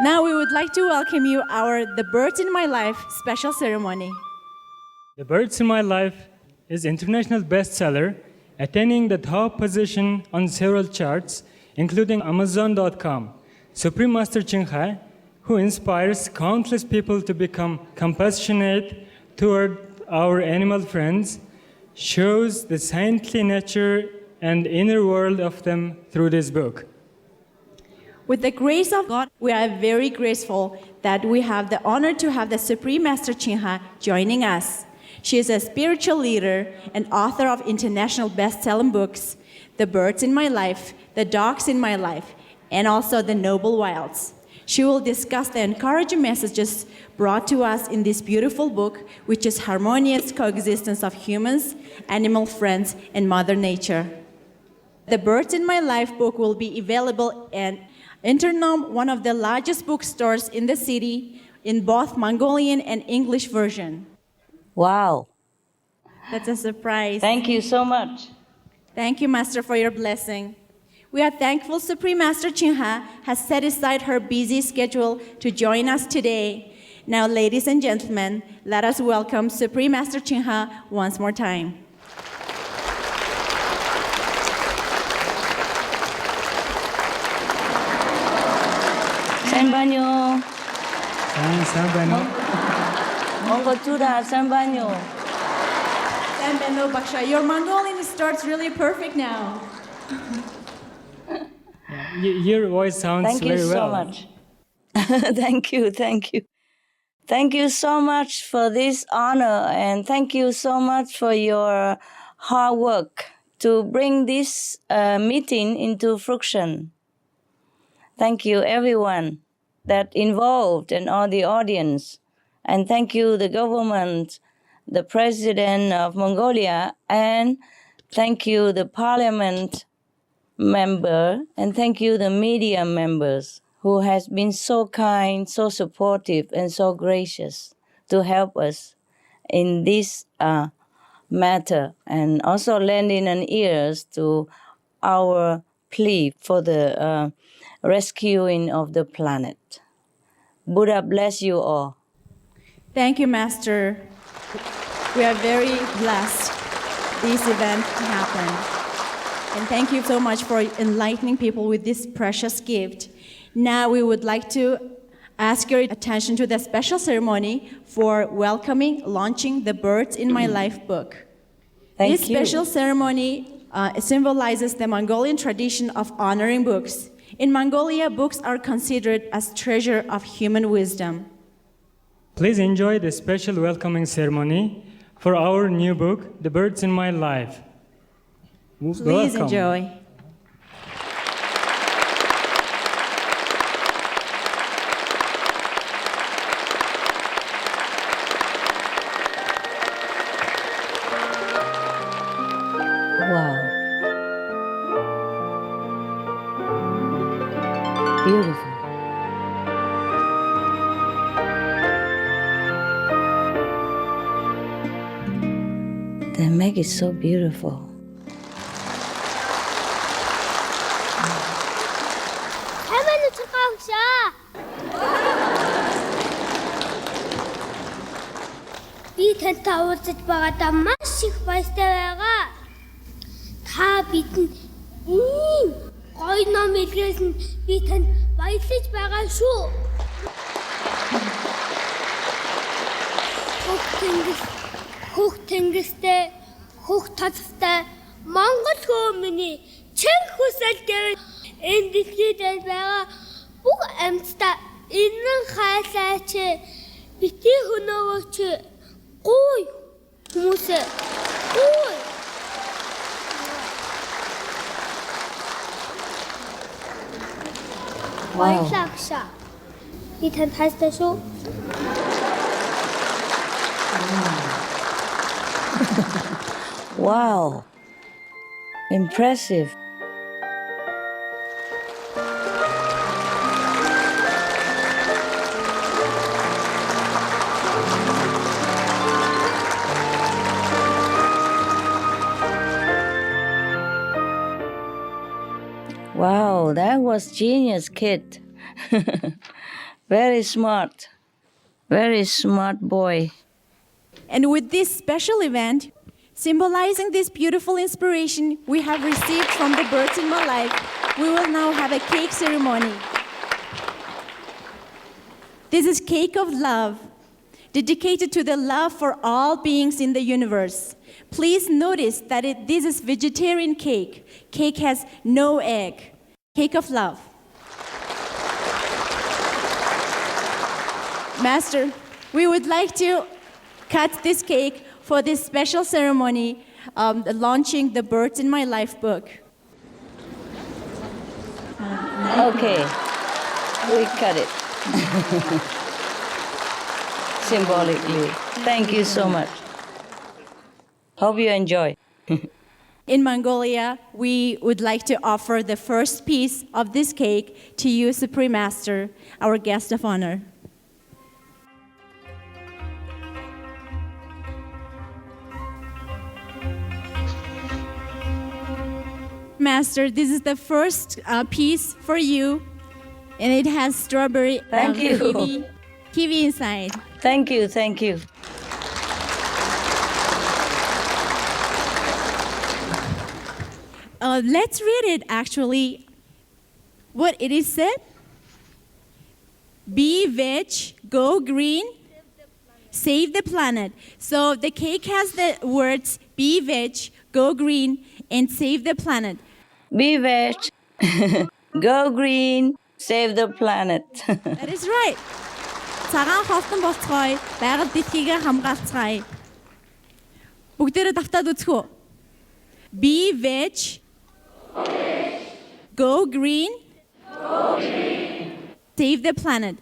Now we would like to welcome you our The Birds in My Life special ceremony. The Birds in My Life is international bestseller attaining the top position on several charts, including Amazon.com. Supreme Master Ching Hai, who inspires countless people to become compassionate toward our animal friends, shows the saintly nature and inner world of them through this book. With the grace of God, we are very grateful that we have the honor to have the Supreme Master Ching Hai joining us. She is a spiritual leader and author of international best-selling books, The Birds in My Life, The Dogs in My Life, and also The Noble Wilds. She will discuss the encouraging messages brought to us in this beautiful book, which is harmonious coexistence of humans, animal friends, and Mother Nature. The Birds in My Life book will be available at Internom, one of the largest bookstores in the city, in both Mongolian and English version. Wow. That's a surprise. Thank you so much. Thank you, Master, for your blessing. We are thankful Supreme Master Ching Hai has set aside her busy schedule to join us today. Now, ladies and gentlemen, let us welcome Supreme Master Ching Hai once more time. Sambanyo. Sambanyo. Mongo Tuda, Sambanyo. Sambanyo Baksha, your Mongolian starts really perfect now. Your voice sounds very well. Thank you so much. Thank you. Thank you so much for this honor, and thank you so much for your hard work to bring this meeting into fruition. Thank you, everyone that involved and all the audience. And thank you, the government, the president of Mongolia, and thank you, the parliament member, and thank you, the media members who has been so kind, so supportive, and so gracious to help us in this matter, and also lending an ears to our plea for the rescuing of the planet. Buddha bless you all. Thank you, Master. We are very blessed this event happened. And thank you so much for enlightening people with this precious gift. Now we would like to ask your attention to the special ceremony for welcoming, launching the Birds in My Life book. This special ceremony symbolizes the Mongolian tradition of honoring books. In Mongolia, books are considered as treasure of human wisdom. Please enjoy the special welcoming ceremony for our new book, The Birds in My Life. Please enjoy. Wow. Beautiful. They make it so beautiful. Би тантай уулзаж байгаадаа маш их баяртай байгаа. Та бидэнд ийм гоё ном илгээсэн би танд баярлаж байгаа шүү. Хөх тэнгистэй, хөх тазтай Монгол хүмүүний чиг хүсэл гэвэл энэ дэлхийд байгаа бүх амьтдаа энэн хайлаач бити хөнөөгч гуй хүмүүсээ гуй. Баярлалаа. Би танд хайртай шүү. Wow. Impressive. Wow, that was genius, kid. Very smart. Very smart boy. And with this special event, Symbolizing this beautiful inspiration we have received from the birds in my life, we will now have a cake ceremony. This is cake of love, dedicated to the love for all beings in the universe. Please notice that this is vegetarian cake. Cake has no egg. Cake of love. Master, we would like to cut this cake for this special ceremony, launching the Birds in My Life book. Okay, we cut it. Symbolically. Thank you so much. Hope you enjoy. In Mongolia, we would like to offer the first piece of this cake to you, Supreme Master, our guest of honor. Master, this is the first piece for you, and it has strawberry kiwi inside. Thank you, thank you. Let's read it, actually. What it is said? Be veg, go green, save the planet. So the cake has the words be veg, go green, and save the planet. Be veg, go green, save the planet. That is right. Цагаан холтон болцгоё, байгаль дэлхийгээ хамгаалцгаая. Бүгдээрээ давтаад үзэх үү? Be veg, go green, save the planet.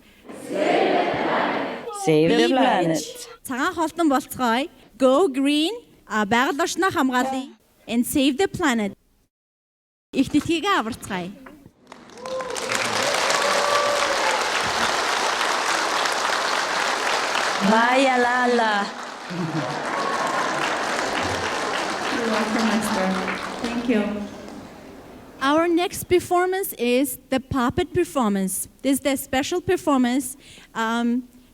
Save the planet. Цагаан холтон болцгоё, go green, байгаль орчноо хамгаалъя, and save the planet. Их дэлхийгээ аварцгаая. Maya Lala. You're welcome, Master. Thank you. Our next performance is the puppet performance. This is the special performance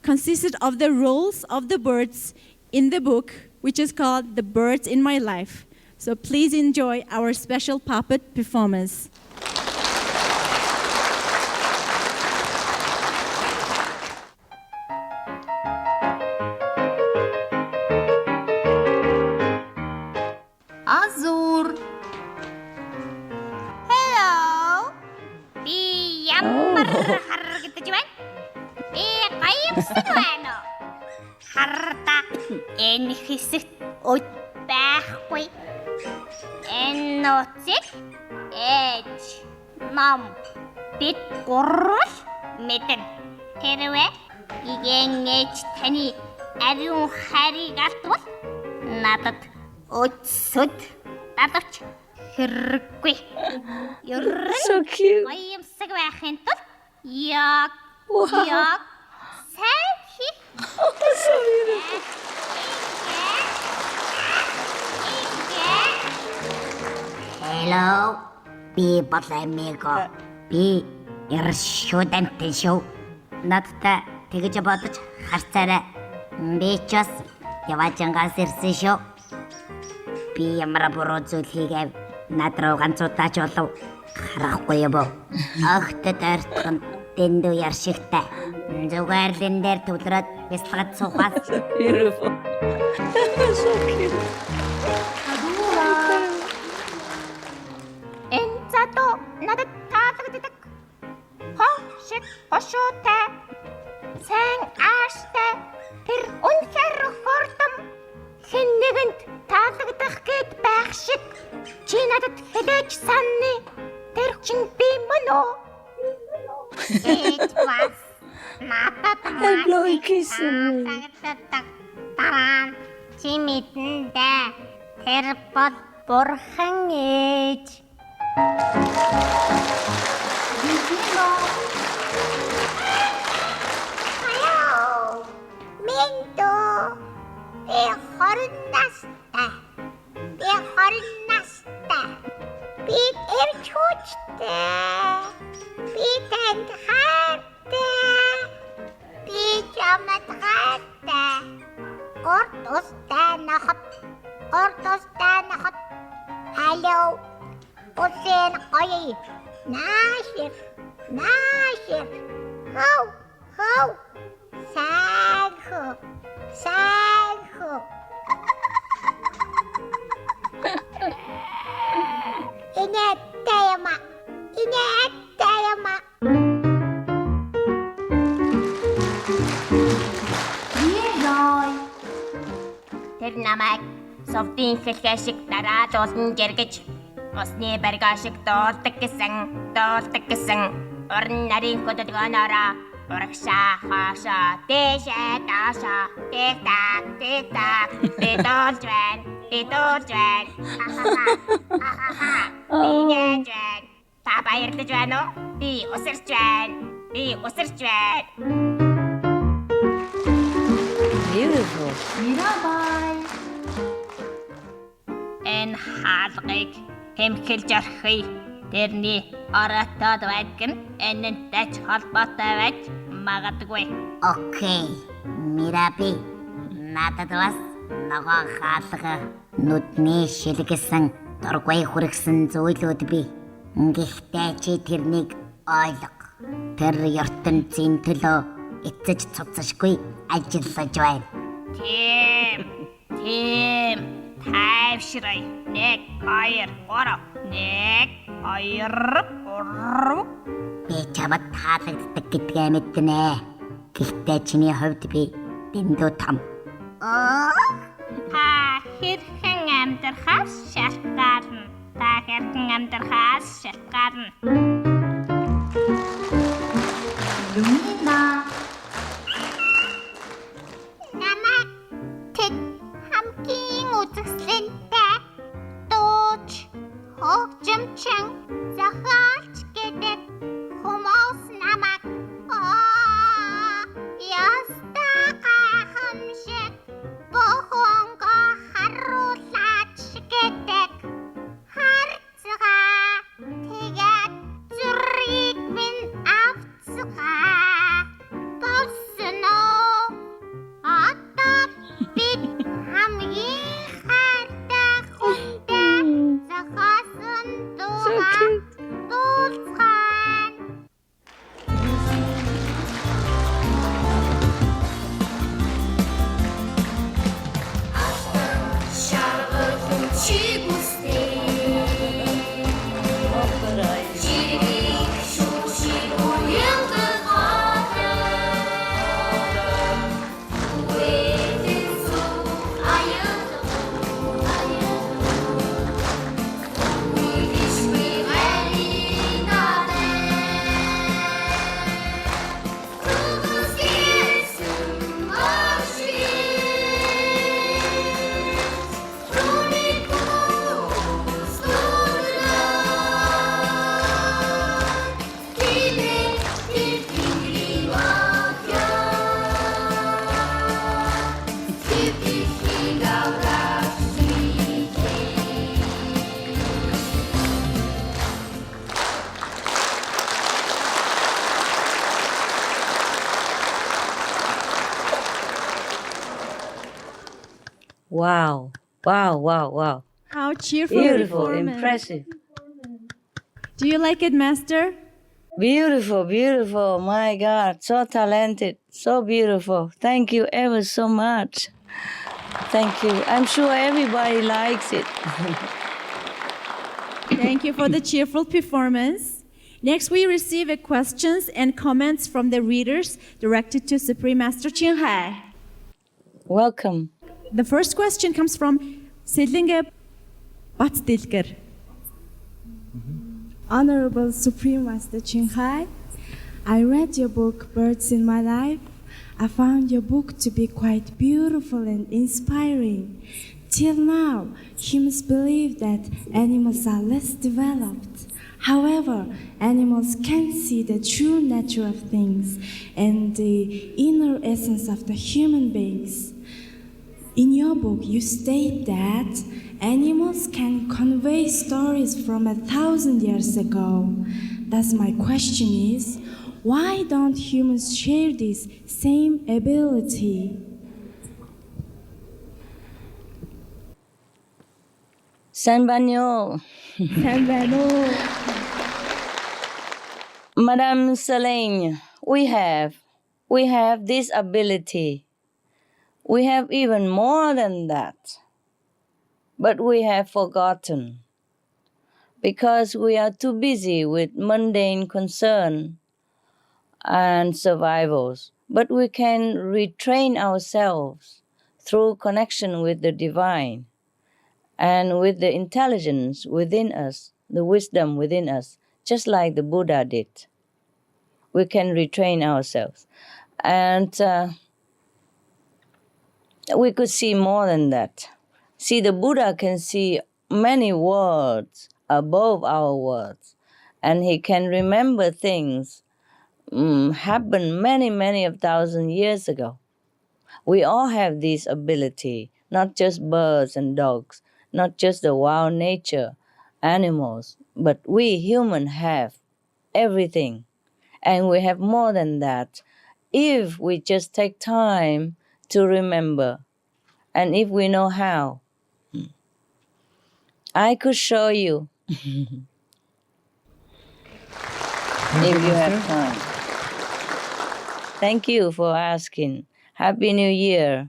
consisted of the roles of the birds in the book, which is called The Birds in My Life. So please enjoy our special puppet performance. Azur. Hello. Би ямар харагдаж байна? Би гайвсаг байна уу? Харда энэ хэсэгт өд байхгүй. Энэ нууцыг ээж, нам, бид гурвал мэднэ. Тэрвээ игийн ээж таны ариун хайрыг алдвал надад өцөд дадавч хэрэггүй. So cute. Гайвсаг байхын тулд яг сайн хийх. So beautiful. Hello. Би бол Амиго. Би студент шүү. Надтай тэгж бодож харцаарай. Би ч бас яваажангаас ирсэн шүү. Би ямар буруу зүйл хийгээв над руу ганцуудаач болов харахгүй юм бо. Огтд ойртхон дэндүү яршигтай. Зүгääрлэн дээр төвлөрөөд бясалгад суухаас. Beautiful. So cute. Энцато надад таалагддаг. Хошиг хошуутай. Сайн ааштай. Тэр үнэхээр хурдан хэн нэгэнд таалагдах гээд байх шиг чи надад хэлээж санны. Тэр чин би мөн үү? It was надад Hello, kiss me. Таран чи мэдэн дээ. Тэр бол бурхан ээж. Hello. Минто. Би эрчүүчтэй. Би танд хайртай. Би чамд хайртай. Горд устай нохот Ortostan hot. Hello. Osen oye. Nashir. Nashir. How? How? Sanho. Sanho. Inetayama. Inetayama. Яй. Тэр намайг совдын хэлхээ шиг дараад уулан гэргэж усны баргаа шиг дуулдаг гэсэн орон нарийн хөдөлгөөнөөрөө урагшаа хаашаа дээшээ даашаа тэтак дидуулж байна ингэж байна та баярлаж байна уу би усарч байна Beautiful. Мирабай. Энэ хаалгыг хэмхэлж орхив. Тэрний ороотод байдаг нь энэнтэй ч холбоотой байж магадгүй. Окей. Мираби. Надад бас нөгөө хаалга нүдний шилгэсэн дургүй хүргэсэн зүйлүүд бий. Гэхдээ чи тэрнийг ойлго. Тэр ертөнцийн төлөө эцэж цуцшгүй ажиллаж байна. Тийм. Тайвшрай. 1 2 3. Би чамд таалагддаг гэдгээ мэднэ. Гэхдээ чиний хувьд би дэндүү том. Та хэрхэн амьдрахаас шалтгаална. Lumina. Намайг тэд хамгийн үзэсгэлэнтэй дууч хөгжимчин зохиолч гэдэг хүмүүс намайг ястаа гайхамшиг бохонго харуулаач гэдэг харцгаа тэгээд зүрийг минь авцгаа болсон уу одоо бид хамгийн хайртай хүнтэй зохиосон дуугаа дуулцгаана. Wow. How cheerful. Beautiful, performance. impressive. Do you like it, Master? Beautiful. My God, so talented, so beautiful. Thank you ever so much. Thank you. I'm sure everybody likes it. Thank you for the cheerful performance. Next, we receive questions and comments from the readers directed to Supreme Master Ching Hai. Welcome. The first question comes from Selinge Batsdilker. Honorable Supreme Master Ching Hai, I read your book, Birds in My Life. I found your book to be quite beautiful and inspiring. Till now, humans believe that animals are less developed. However, animals can see the true nature of things and the inner essence of the human beings. In your book, you state that animals can convey stories from 1,000 years ago. Thus, my question is, why don't humans share this same ability? Sanbanyo. Madame Selene, we have this ability. We have even more than that. But we have forgotten because we are too busy with mundane concern and survivals. But we can retrain ourselves through connection with the divine and with the intelligence within us, the wisdom within us, just like the Buddha did. We can retrain ourselves. And we could see more than that. See, the Buddha can see many worlds above our worlds, and he can remember things happened many of thousand years ago. We all have this ability, not just birds and dogs, not just the wild nature, animals, but we humans have everything. And we have more than that if we just take time to remember and if we know how. I could show you if you have time. Thank you for asking. Happy New Year,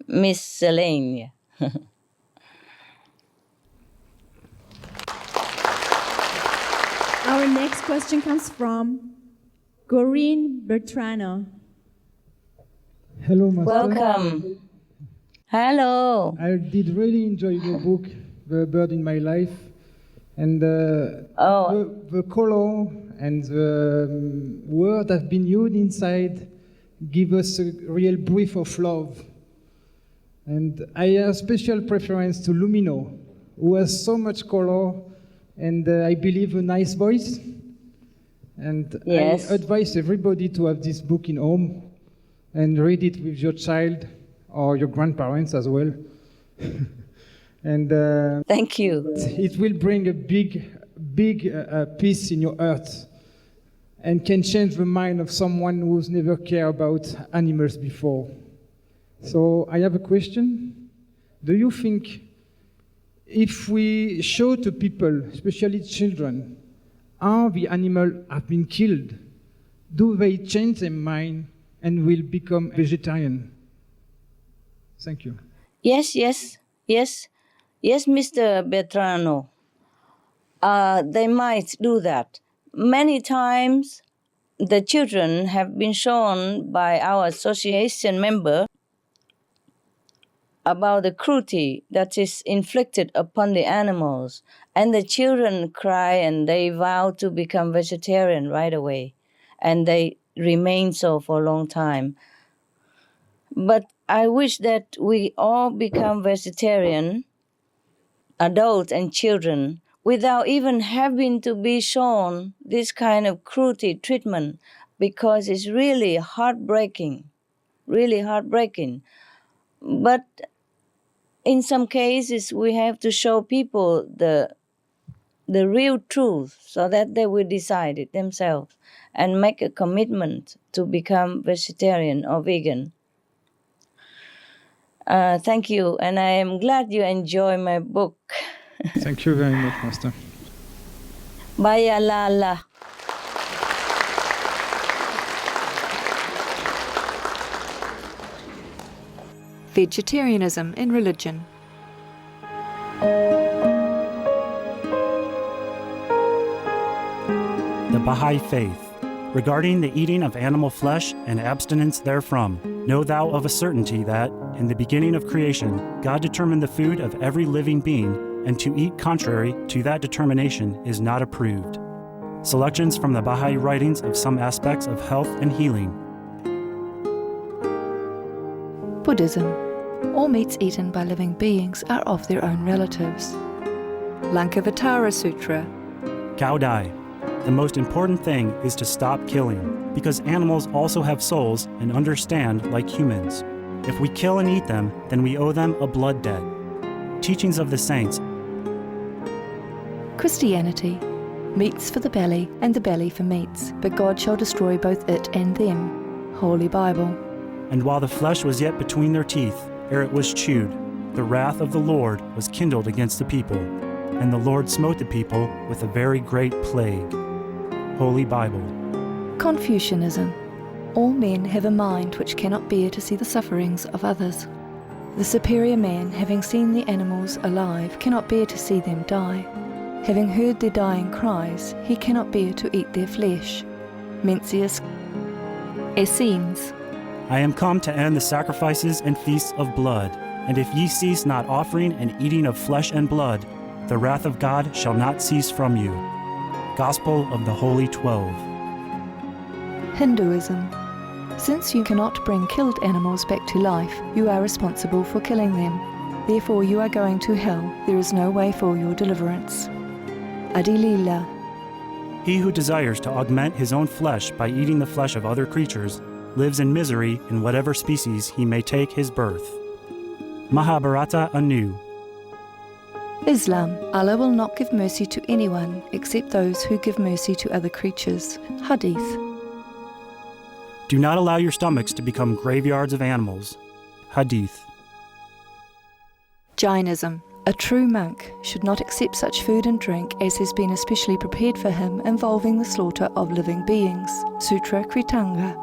Miss Selene. Our next question comes from Goreen Bertrano. Hello, Master. Welcome. Hello. I did really enjoy your book, The Bird in My Life, and the color and the word have been used inside give us a real brief of love. And I have special preference to Lumino, who has so much color and I believe a nice voice. And yes. I advise everybody to have this book in home and read it with your child or your grandparents as well. And thank you. It will bring a big peace in your heart and can change the mind of someone who's never cared about animals before. So I have a question. Do you think if we show to people, especially children, how the animals have been killed, do they change their mind and will become vegetarian? Thank you. Yes, Mr. Bertrano. They might do that. Many times, the children have been shown by our association member about the cruelty that is inflicted upon the animals. And the children cry and they vow to become vegetarian right away. And they remain so for a long time. But I wish that we all become vegetarian, adults and children, without even having to be shown this kind of cruelty treatment, because it's really heartbreaking. But in some cases, we have to show people the real truth so that they will decide it themselves and make a commitment to become vegetarian or vegan. Thank you, and I am glad you enjoy my book. Thank you very much, Master. Bye, Lala. Vegetarianism in religion. The Baha'i Faith. Regarding the eating of animal flesh and abstinence therefrom, know thou of a certainty that, in the beginning of creation, God determined the food of every living being, and to eat contrary to that determination is not approved. Selections from the Baha'i writings of some aspects of health and healing. Buddhism. All meats eaten by living beings are of their own relatives. Ulaanbaatar Sutra. Cao Dai. The most important thing is to stop killing, because animals also have souls and understand like humans. If we kill and eat them, then we owe them a blood debt. Teachings of the Saints. Christianity. Meats for the belly, and the belly for meats, but God shall destroy both it and them. Holy Bible. And while the flesh was yet between their teeth, ere it was chewed, the wrath of the Lord was kindled against the people, and the Lord smote the people with a very great plague. Holy Bible. Confucianism. All men have a mind which cannot bear to see the sufferings of others. The superior man, having seen the animals alive, cannot bear to see them die. Having heard their dying cries, he cannot bear to eat their flesh. Mencius. Essenes. I am come to end the sacrifices and feasts of blood, and if ye cease not offering and eating of flesh and blood, the wrath of God shall not cease from you. Gospel of the Holy 12. Hinduism. Since you cannot bring killed animals back to life, you are responsible for killing them. Therefore you are going to hell. There is no way for your deliverance. Adilila. He who desires to augment his own flesh by eating the flesh of other creatures lives in misery in whatever species he may take his birth. Mahabharata anew. Islam. Allah will not give mercy to anyone except those who give mercy to other creatures. Hadith. Do not allow your stomachs to become graveyards of animals. Hadith. Jainism. A true monk should not accept such food and drink as has been especially prepared for him involving the slaughter of living beings. Sutra Kritanga.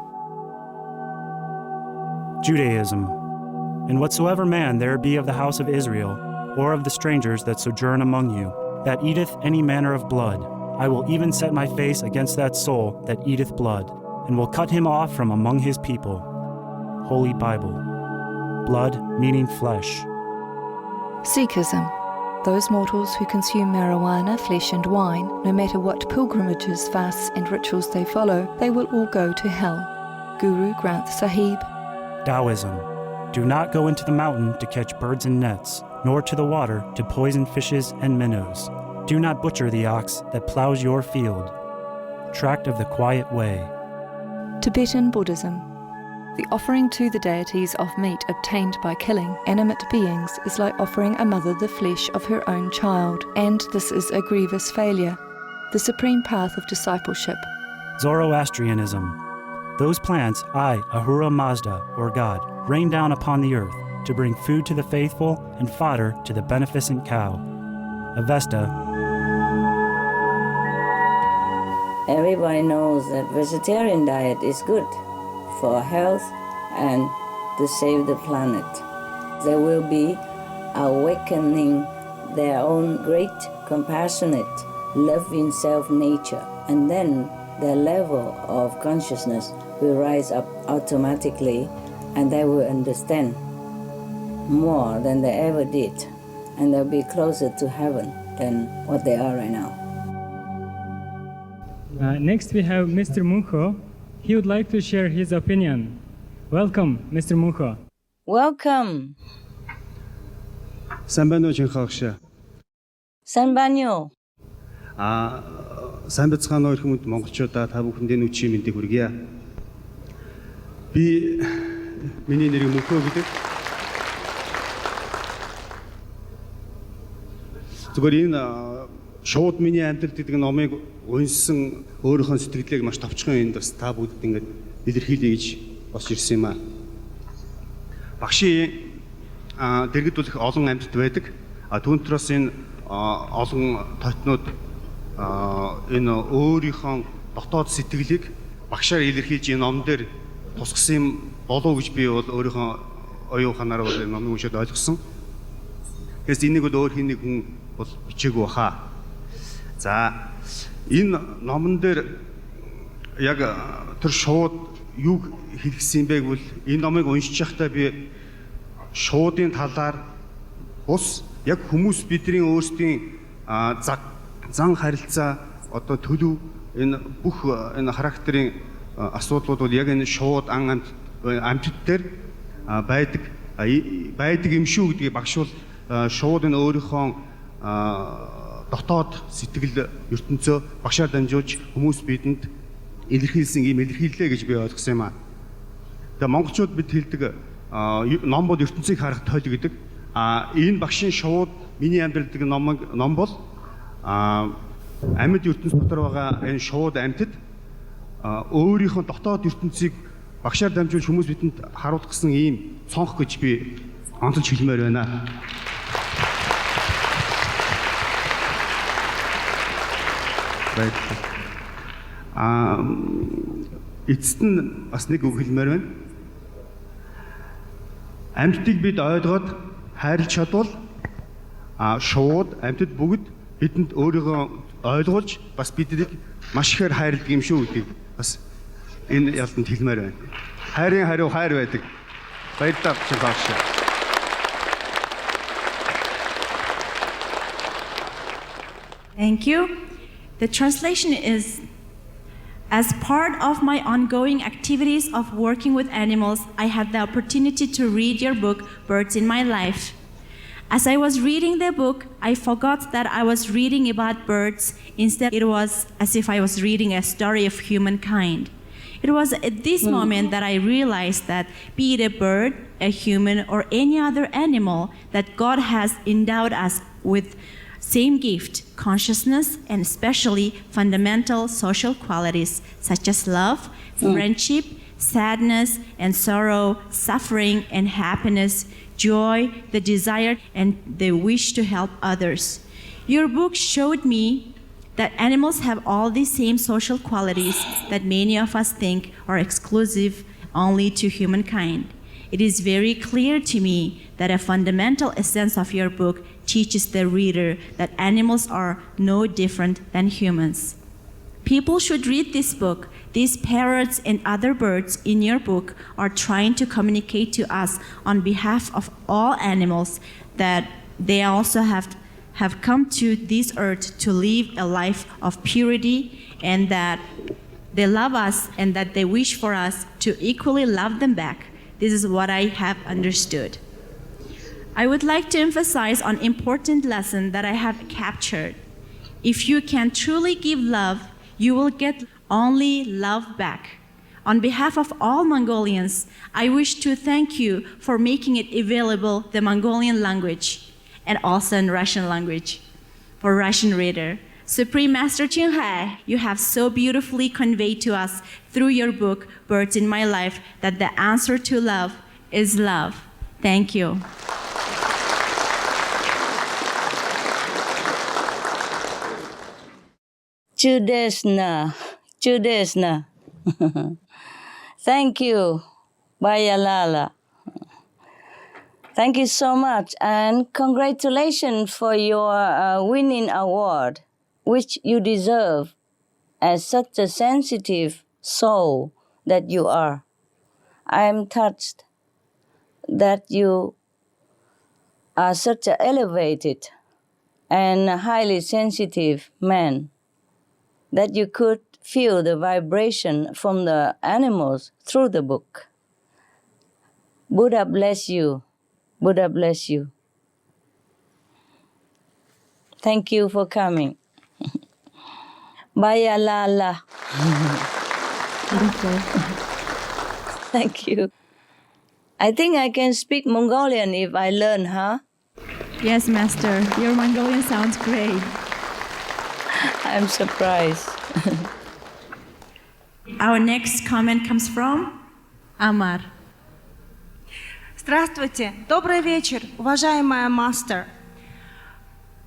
Judaism. And whatsoever man there be of the house of Israel, or of the strangers that sojourn among you, that eateth any manner of blood, I will even set my face against that soul that eateth blood, and will cut him off from among his people. Holy Bible. Blood meaning flesh. Sikhism. Those mortals who consume marijuana, flesh and wine, no matter what pilgrimages, fasts and rituals they follow, they will all go to hell. Guru Granth Sahib. Taoism. Do not go into the mountain to catch birds and nets, nor to the water to poison fishes and minnows. Do not butcher the ox that plows your field. Tract of the Quiet Way. Tibetan Buddhism. The offering to the deities of meat obtained by killing animate beings is like offering a mother the flesh of her own child, and this is a grievous failure. The supreme path of discipleship. Zoroastrianism. Those plants I, Ahura Mazda, or God, rain down upon the earth to bring food to the faithful and fodder to the beneficent cow. Avesta. Everybody knows that vegetarian diet is good for health and to save the planet. They will be awakening their own great compassionate, loving self-nature, and then their level of consciousness will rise up automatically, and they will understand more than they ever did, and they'll be closer to heaven than what they are right now. Next we have Mr. Munho. He would like to share his opinion. Welcome, Mr. Munho. Welcome. Сайн байна уу Ching Hai ах. Сайн байна уу? Сайн бацгаана уу хүмүүс монголчуудаа та бүхэнд энэ үчийн мэндийг хүргье. Би миний нэр Мөнхөө гэдэг. Зүгээр энэ шууд миний амьдрал гэдэг номыг уншсан өөрийнхөө сэтгэлийг маш товчхон энд бас та бүгд ингэж илэрхийлье гэж босч ирсэн юм аа. Багшийн дэргэд бол их олон амьтад байдаг. Түүнээс энэ олон тотнууд энэ өөрийнхөө дотоод сэтгэлийг багшаар илэрхийлж энэ ном дээр тусгасан юм болов гэж би бол өөрийнхөө оюун ухаанаар бол энэ номыг уншаад ойлгосон. Тэгээс энийг бол өөр хин нэг хүн бол бичээгүй баха. За энэ номон дээр яг тэр шууд юу хэлсэн бэ гэвэл энэ номыг уншиж байхдаа би шуудын талаар бус яг хүмүүс бидний өөрсдийн зан харилцаа одоо төлөв энэ бүх энэ характерын асуудлууд бол яг энэ шууд амьтад дээр байдаг юм шүү гэдгийг багш бол шууд энэ өөрийнхөө дотоод сэтгэл ертөнцөө багшаар дамжуулж хүмүүс бидэнд илэрхийлсэн ийм илэрхийллээ гэж би ойлгосон юм аа. Тэгээ монголчууд бид хэлдэг ном бол ертөнцийг харах тойл гэдэг. Энэ багшийн шууд миний амьдрал гэдэг ном бол амьд ертөнц дотор байгаа энэ шууд амьтад өөрийнхөө дотоод ертөнцийг багшаар дамжуулж хүмүүс бидэнд харуулах гэсэн ийм цонх гэж би онцолж хэлмээр байна. Эцэст нь бас нэг үг хэлмээр байна. Амьтдыг бид ойлгоод хайрлж чадвал шууд амьтад бүгд бидэнд өөрийгөө ойлгуулж бас биднийг маш ихээр хайрладаг юм шүү гэдгийг бас энэ ялтанд хэлмээр байна. Хайрын хариу хайр байдаг. Баярлалаа багш. Thank you. The translation is, as part of my ongoing activities of working with animals, I had the opportunity to read your book, Birds in My Life. As I was reading the book, I forgot that I was reading about birds. Instead, it was as if I was reading a story of humankind. It was at this moment that I realized that, be it a bird, a human, or any other animal, that God has endowed us with same gift, consciousness, and especially fundamental social qualities such as love, friendship, sadness and sorrow, suffering and happiness, joy, the desire, and the wish to help others. Your book showed me that animals have all these same social qualities that many of us think are exclusive only to humankind. It is very clear to me that a fundamental essence of your book teaches the reader that animals are no different than humans. People should read this book. These parrots and other birds in your book are trying to communicate to us on behalf of all animals that they also have come to this earth to live a life of purity, and that they love us and that they wish for us to equally love them back. This is what I have understood. I would like to emphasize on important lesson that I have captured. If you can truly give love, you will get only love back. On behalf of all Mongolians, I wish to thank you for making it available, the Mongolian language, and also in Russian language, for Russian reader. Supreme Master Ching Hai, you have so beautifully conveyed to us through your book, Birds in My Life, that the answer to love is love. Thank you. Chudesna. Thank you, Bayalala. Thank you so much, and congratulations for your winning award, which you deserve as such a sensitive soul that you are. I am touched that you are such an elevated and highly sensitive man, that you could feel the vibration from the animals through the book. Buddha bless you. Buddha bless you. Thank you for coming. Bayalala. Thank you. I think I can speak Mongolian if I learn, huh? Yes, Master. Your Mongolian sounds great. I'm surprised. Our next comment comes from Amar. Здравствуйте, добрый вечер, уважаемая мастер.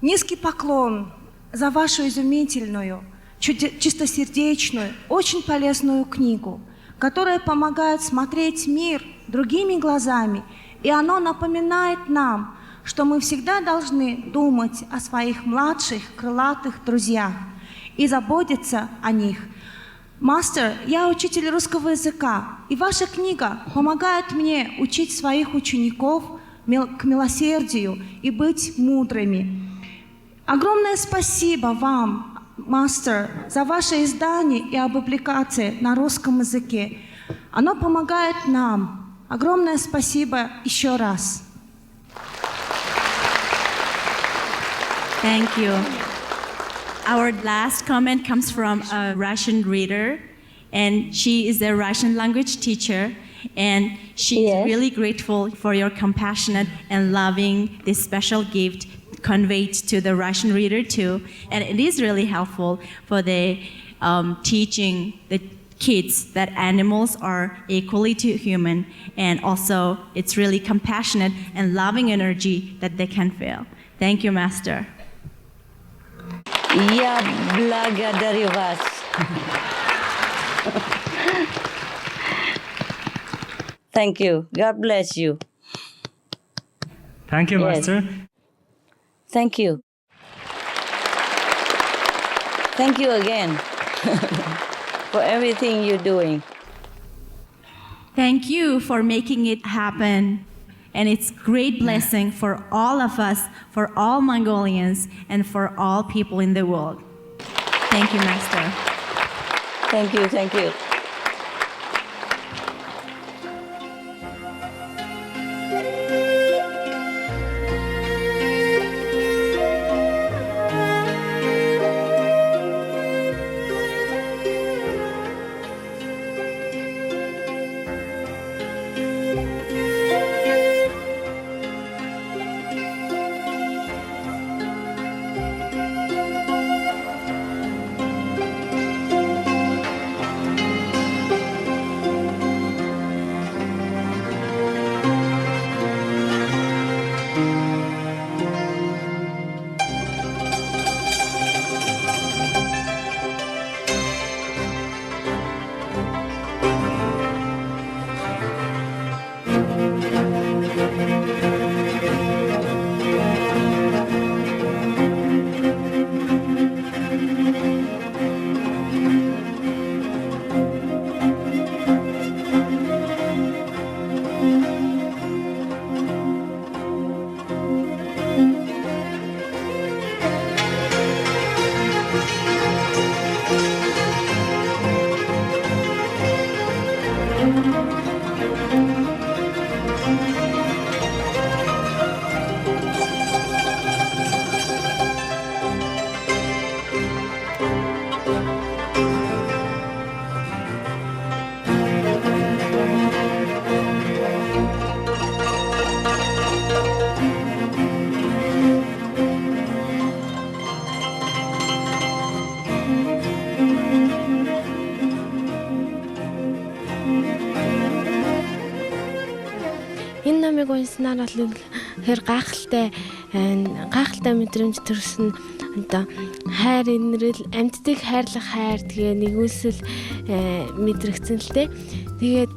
Низкий поклон за вашу изумительную, чистосердечную, очень полезную книгу, которая помогает смотреть мир другими глазами, и оно напоминает нам, что мы всегда должны думать о своих младших крылатых друзьях и заботиться о них. Мастер, я учитель русского языка, и ваша книга помогает мне учить своих учеников к милосердию и быть мудрыми. Огромное спасибо вам, мастер, за ваше издание и публикации на русском языке. Оно помогает нам. Огромное спасибо еще раз. Thank you. Our last comment comes from a Russian reader, and she is a Russian language teacher, and she is really grateful for your compassionate and loving this special gift conveyed to the Russian reader too. And it is really helpful for the teaching the kids that animals are equally to human, and also it's really compassionate and loving energy that they can feel. Thank you, Master. Я благодарю вас. Thank you. God bless you. Thank you, Yes. Master. Thank you. Thank you again for everything you're doing. Thank you for making it happen. And it's great blessing for all of us, for all Mongolians, and for all people in the world. Thank you, Master. Thank you, thank you. Энэ намыг унснаар бол хэр гайхалтай мэдрэмж төрсөн. Одоо хайр инрэл амьддаг хайрлах хайр тэгээ нэгүсэл мэдрэгцэн л дээ. Тэгээд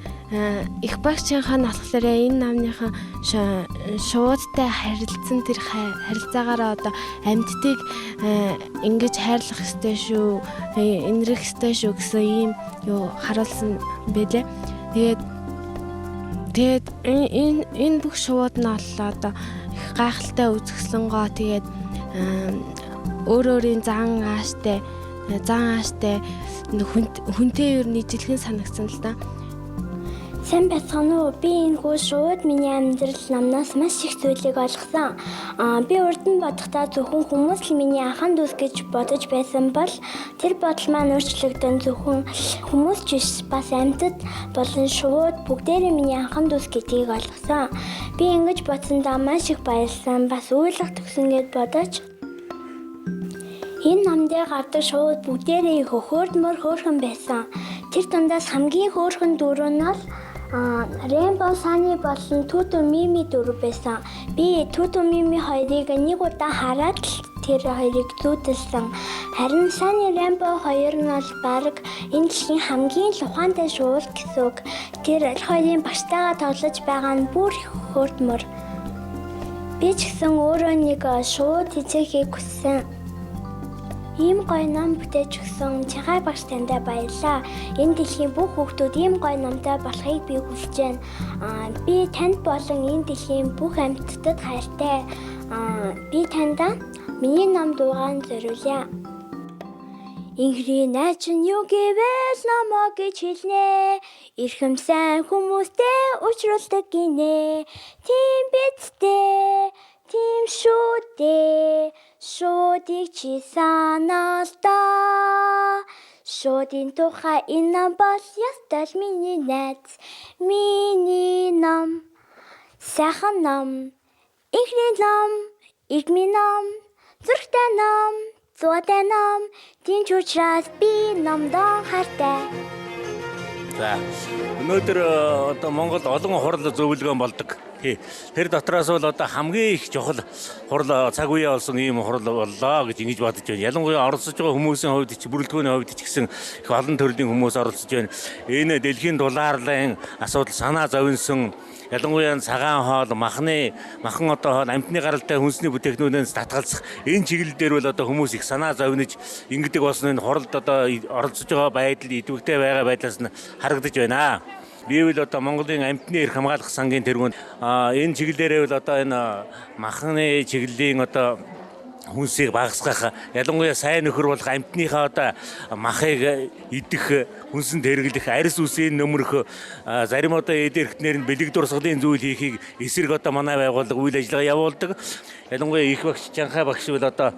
их багш Чing Hai болохоор энэ намныхан шуудтай харилцсан тэр харилцаагаараа одоо амьддаг ингэж хайрлах ёстой шүү, инрэх ёстой шүү гэсэн ийм юу харуулсан байлээ. Тэгээд энэ бүх шууд нь оллоо одоо их гайхалтай үзэсгэлэнгоо тэгээд өөрийн зан ааштай хүнтэй ер нь ижилхэн санагдсан л да. Сайн байцгаана уу? Би энэ хүү шууд миний амьдрал намнаас маш их зүйлийг олгосон. Би урд нь бодохдоо зөвхөн хүмүүс л миний ахын дүүс гэж бодож байсан бол тэр бодол маань өөрчлөгдөн зөвхөн хүмүүс ч биш бас амьтад болон шууд бүгдээрээ миний ахын дүүс гэдгийг олгосон. Би ингэж бодсондоо маш их баярлсан. Бас уйлах төгсөн гэд бодож энэ намдээ гардаг шууд бүгдээрээ их хөөрхөн байсан. Тэр дундаас хамгийн хөөрхөн дөрөв нь бол Rainbow Sunny болон Tutu Mimi дөрөв байсан. Би Tutu Mimi хоёрыг нэг удаа хараад л тэр хоёрыг зүүдэлсэн. Харин Sunny Rainbow хоёр нь бол баг энэ дэлхийн хамгийн л ухаантай шуул гэсэн үг. Тэр аль хоёрын багштайгаа тоглож байгаа нь бүр хөөртмөр. Би ч гэсэн өөрөө нэг шууд хичээхийг хүссэн. Ийм гоё ном бүтээж өгсөн Чing Hai багш тандаа баярлаа. Энэ дэлхийн бүх хүүхдүүд ийм гоё номтой болохыг би хүсэж байна. Би танд болон энэ дэлхийн бүх амьтдад хайртай. Би тандаа миний ном дуугаан зориулъя. Инхри найч нь юу гэвэл намаа гэж хэлнэ. Ирхэм сайн хүмүүстэй уулзралдаг гинэ. Тийм бидтэй, тийм шүү дээ. Шуудыг чи санаал да. Шуудын тухай энэ ном бол ястал миний найз. Миний ном, сайхан ном, ихний ном, игмийн ном, зургтай ном, зуутай ном. Тийм ч учраас би номдоо хайртай. За өнөөдөр одоо Монголд олон хурал зөвлөгөөн болдог. Тэр дотроос бол одоо хамгийн их чухал хурал цаг үеэ болсон ийм хурал боллоо гэж ингэж бодож байна. Ялангуяа оролцож байгаа хүмүүсийн хувьд ч бүрэлдэхүүний хувьд ч гэсэн их олон төрлийн хүмүүс оролцож байна. Энэ дэлхийн дулаарлын асуудал санаа зовнсон ялангуяа цагаан хоол, махан одоо хоол, амтны гаралтай хүнсний бүтээгдэхүүнээс татгалзах энэ чиглэл дээр бол одоо хүмүүс их санаа зовниж ингэдэг болсон энэ хуралд одоо оролцож байгаа байдал идэвхтэй байгаа байдлаас нь харагдаж байна. Би бол одоо Монголын амтны эрх хамгаалах сангийн тэргуунд энэ чиглэлээрээ бол одоо энэ махны чиглэлийн одоо хүнсийг багасгах, ялангуяа сайн нөхөр болох амтныхаа одоо махыг идэх, хүнсэнд хэрэглэх, арьс үсийн нөмрөх, зарим одоо эд эрхтнэр нь бэлэг дурсгалын зүйл хийхийг эсрэг одоо манай байгууллага үйл ажиллагаа явуулдаг. Ялангуяа их багш Чing Hai багш бол одоо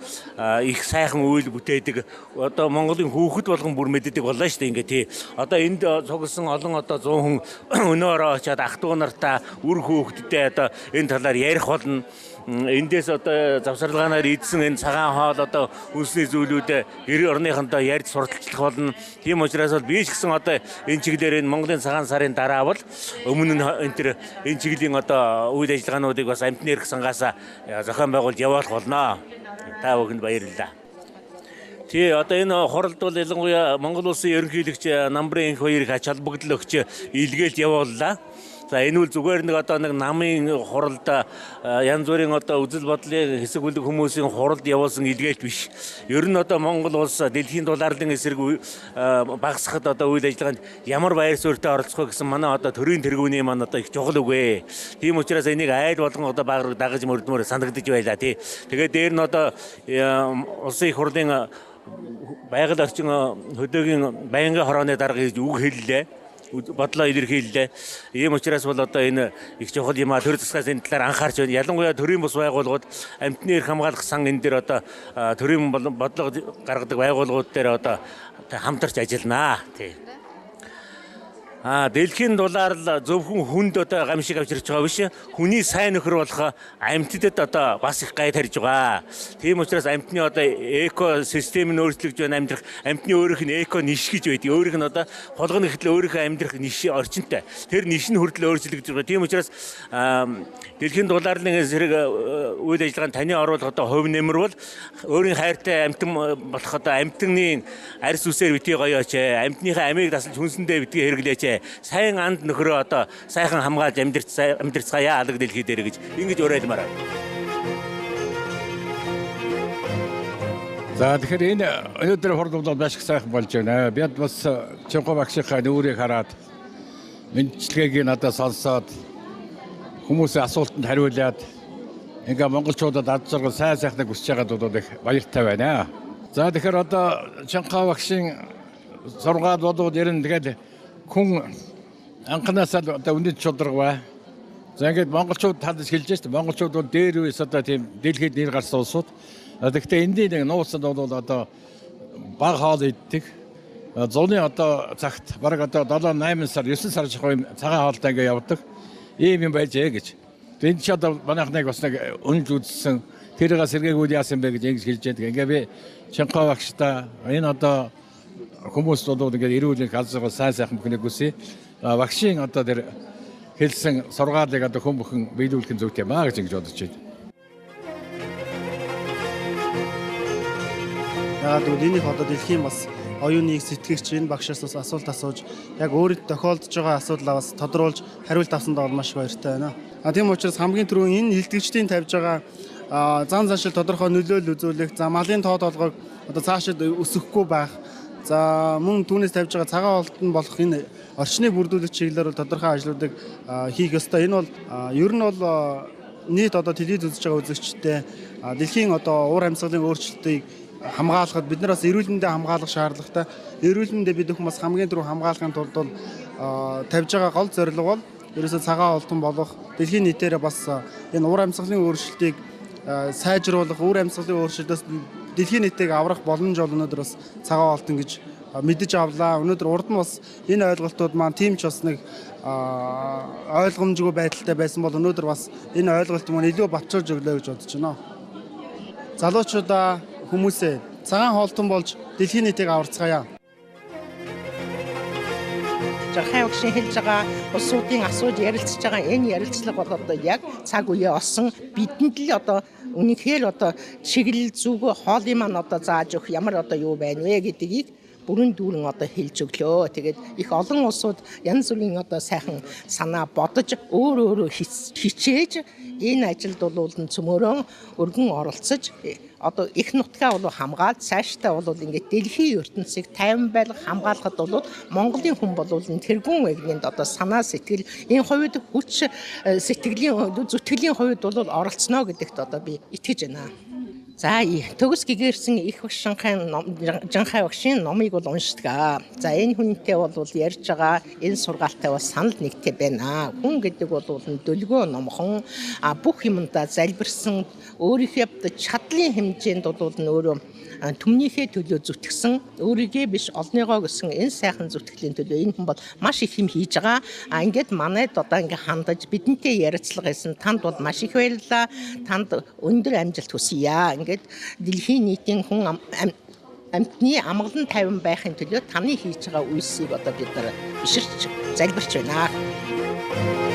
их сайхан үйл бүтээдэг. Одоо Монголын хүүхэд болгон бүр мэддэг боллоо шүү дээ ингээ тий. Одоо энд цугласан олон одоо 100 хүн өнөөрөө очиад ах トゥ нартаа үр хүүхэдтэй одоо энэ талаар ярих болно. Эндээс одоо завсарлагаанаар идсэн энэ цагаан хоол одоо үнсний зүйлүүд гэр орныхондоо ярьж сурталчлах болно. Тийм учраас бол би ч гэсэн одоо энэ чиглэлээр энэ Монголын цагаан сарын дараа бол өмнө нь энэ чиглийн одоо үйл ажиллагаануудыг бас амтны эрх сангаас зохион байгуулж явуулах болно. Та бүхэнд баярлалаа. Тий одоо энэ хуралд бол ялангуяа Монгол улсын ерөнхийлөгч намбарын энх хоёрыг ач холбогдол өгч илгээлт явууллаа. За энэ үл зүгээр нэг одоо нэг намын хуралд янз бүрийн одоо үзэл бодлын хэсэг бүлэг хүмүүсийн хуралд явуулсан илгээлт биш. Ер нь одоо Монгол улс дэлхийн дулаарлын эсрэг багасгахад одоо үйл ажиллагаанд ямар байр суурьтай оролцох вэ гэсэн манай одоо төрийн тэргүүний маань одоо их чухал үгэ. Тийм учраас энийг айл болгон одоо баг дагаж мөрдмөр санагдаж байлаа тий. Тэгээд дээр нь одоо улсын их хурлын байгаль орчин хөдөөгийн байнгын хорооны дарга гэж үг хэллээ. Бодлоо илэрхийллээ. Ийм учраас бол одоо энэ их чухал юм а төр засгаас энэ талаар анхаарч байна. Ялангуяа төрийн бус байгууллагууд амтны эрх хамгаалах сан энэ дээр одоо төрийн бодлого гаргадаг байгууллагууд дээр одоо хамтарч ажилланаа. Тий. Дэлхийн дулаарл зөвхөн хүнд одоо гамшиг авчирч байгаа биш. Хүний сайн нөхөр болох амьтдад одоо бас их гай тарьж байгаа. Тийм учраас амьтны одоо экосистем нь өөрчлөгдөж байна. Амьтны өөрийнх нь эко ниш гэж байдаг. Өөрийнх нь одоо холгоно гэхтэл өөрийнхөө амьдрах ниш орчинтай. Тэр ниш нь хүртэл өөрчлөгдөж байгаа. Тийм учраас дэлхийн дулаарлын эсрэг үйл ажиллагаанд таны оруулах одоо хувь нэмэр бол өөрийн хайртай амьтан болох одоо амьтны арьс үсээр битгий гоёоч. Амьтныхаа амийг тасалж хүнсэндээ битгий хэрэглээч. Сайн анд нөхрөө одоо сайхан хамгаалж амьдрцгаая алга дэлхий дээр гэж ингэж уриалмаар байна. За тэгэхээр энэ өнөөдөр хурал бол маш их сайхан болж байна. Бид бас Ching Hai багшийнхаа нүрийг хараад мэдчилгээг надад сонсоод хүмүүсийн асуултанд хариулаад ингээ монголчуудад ад жаргал сайхныг хүсэж байгаад бол их баяртай байна. За тэгэхээр одоо Ching Hai багшийн сургаал болоод ерэн тэгээд хүн анханасаа одоо үнэт чударга. За ингээд монголчууд талж хэлж байна. Монголчууд бол дээр үес одоо тийм дэлхийд нэр гарсан улсууд. Гэхдээ эндийн нэг нууцад бол одоо баг хоол иддэг. Зуны одоо цагт бараг одоо 7-8 сар 9 сар жахаа цагаан хоолтой ингээд явдаг. Ийм юм байжээ гэж. Энд ч одоо манайхныг бас нэг үнж үзсэн тэрийг сэргээгүүл яасан бэ гэж ингэж хэлж байдаг. Ингээ би Ching Hai багштай энэ одоо хүмүүс бол ингээд эрүүл газар сайн сайхан бүхнийг үсэ. Багшийн одоо тэр хэлсэн сургаалыг одоо хүн бүхэн биелүүлэх нь зүйтэй маа гэж ингэж бодож байна. Яагаад гэвэл энийг одоо дэлхийн бас оюуныг сэтгэгч энэ багшаас бас асуулт асууж яг өөрөд тохиолдож байгаа асуудлаа бас тодруулж хариулт авсандаа бол маш баяртай байна. Тийм учраас хамгийн түрүүн энэ илтгэгчдийн тавьж байгаа зан заншил тодорхой нөлөөлөл үзүүлэх, за малын тоо толгойг одоо цаашид өсөхгүй байх. За мөн түүнээс тавьж байгаа цагаан хоолтон болох энэ орчныг бүрдүүлэх чиглэлээр бол тодорхой ажлуудыг хийх ёстой. Энэ бол ер нь бол нийт одоо телевиз үзэж байгаа үзэгчтэй дэлхийн одоо уур амьсгалын өөрчлөлтийг хамгаалахад бид нар бас эрүүл мэндийг хамгаалах шаардлагатай. Эрүүл мэндийг бид хүмүүс хамгийн түрүү хамгаалахын тулд бол тавьж байгаа гол зорилго бол ерөөсөө цагаан хоолтон болох дэлхийн нийтээрээ бас энэ уур амьсгалын өөрчлөлтийг сайжруулах, уур амьсгалын өөрчлөлтөөс дэлхийн нийтийг аврах боломж бол өнөөдөр бас цагаан хоолтон гэж мэдэж авлаа. Өнөөдөр урд нь бас энэ ойлголтууд маань тийм ч бас нэг ойлгомжгүй байдалтай байсан бол өнөөдөр бас энэ ойлголт маань илүү батчуулж өглөө гэж бодож байна. Залуучуудаа хүмүүсээ цагаан хоолтон болж дэлхийн нийтийг аварцгаая. Жанхай багшийн хэлж байгаа улсуудын асууж ярилцж байгаа энэ ярилцлага бол одоо яг цаг үеэ олсон бидэнд л одоо үнэхээр одоо чиглэл зүг хоолын маань одоо зааж өгөх ямар одоо юу байна вэ гэдгийг бүрэн дүүрэн одоо хэлж өглөө. Тэгээд их олон улсууд янз бүрийн одоо сайхан санаа бодож өөр хичээж энэ ажилд бол цөмөрөн өргөн оролцож одоо их нутгаа бол хамгаалж цаашдаа бол ингээд дэлхийн ертөнцийг тайван байлгах хамгаалахад бол Монголын хүн бол тэргүүн эгнэнд одоо санаа сэтгэл энэ хувьд хүч сэтгэлийн зүтгэлийн хувьд бол оролцоно гэдэгт одоо би итгэж байна. За төгс гэгэрсэн их багш Жанхай багшийн номыг бол уншдаг. За энэ хүнтэй бол ярьж байгаа энэ сургаалтай бас санал нэгтэй байна. Хүн гэдэг бол дөлгөө номхон бүх юмдаа залбирсан өөрийнхөө чадлын хэмжээнд бол өөрөө түмнийхээ төлөө зүтгэсэн өөрийгөө биш олныгоо гэсэн энэ сайхан зүтгэлийн төлөө энэ хүн бол маш их юм хийж байгаа. Ингээд манайд одоо ингээ хандаж бидэнтэй ярилцлага хийсэн танд бол маш их баярлалаа. Танд өндөр амжилт хүсье. Ингээд дэлхийн нийтийн хүн амьтны амгалан тайван байхын төлөө таны хийж байгаа үйлсийг одоо бид нар биширч залбирч байна.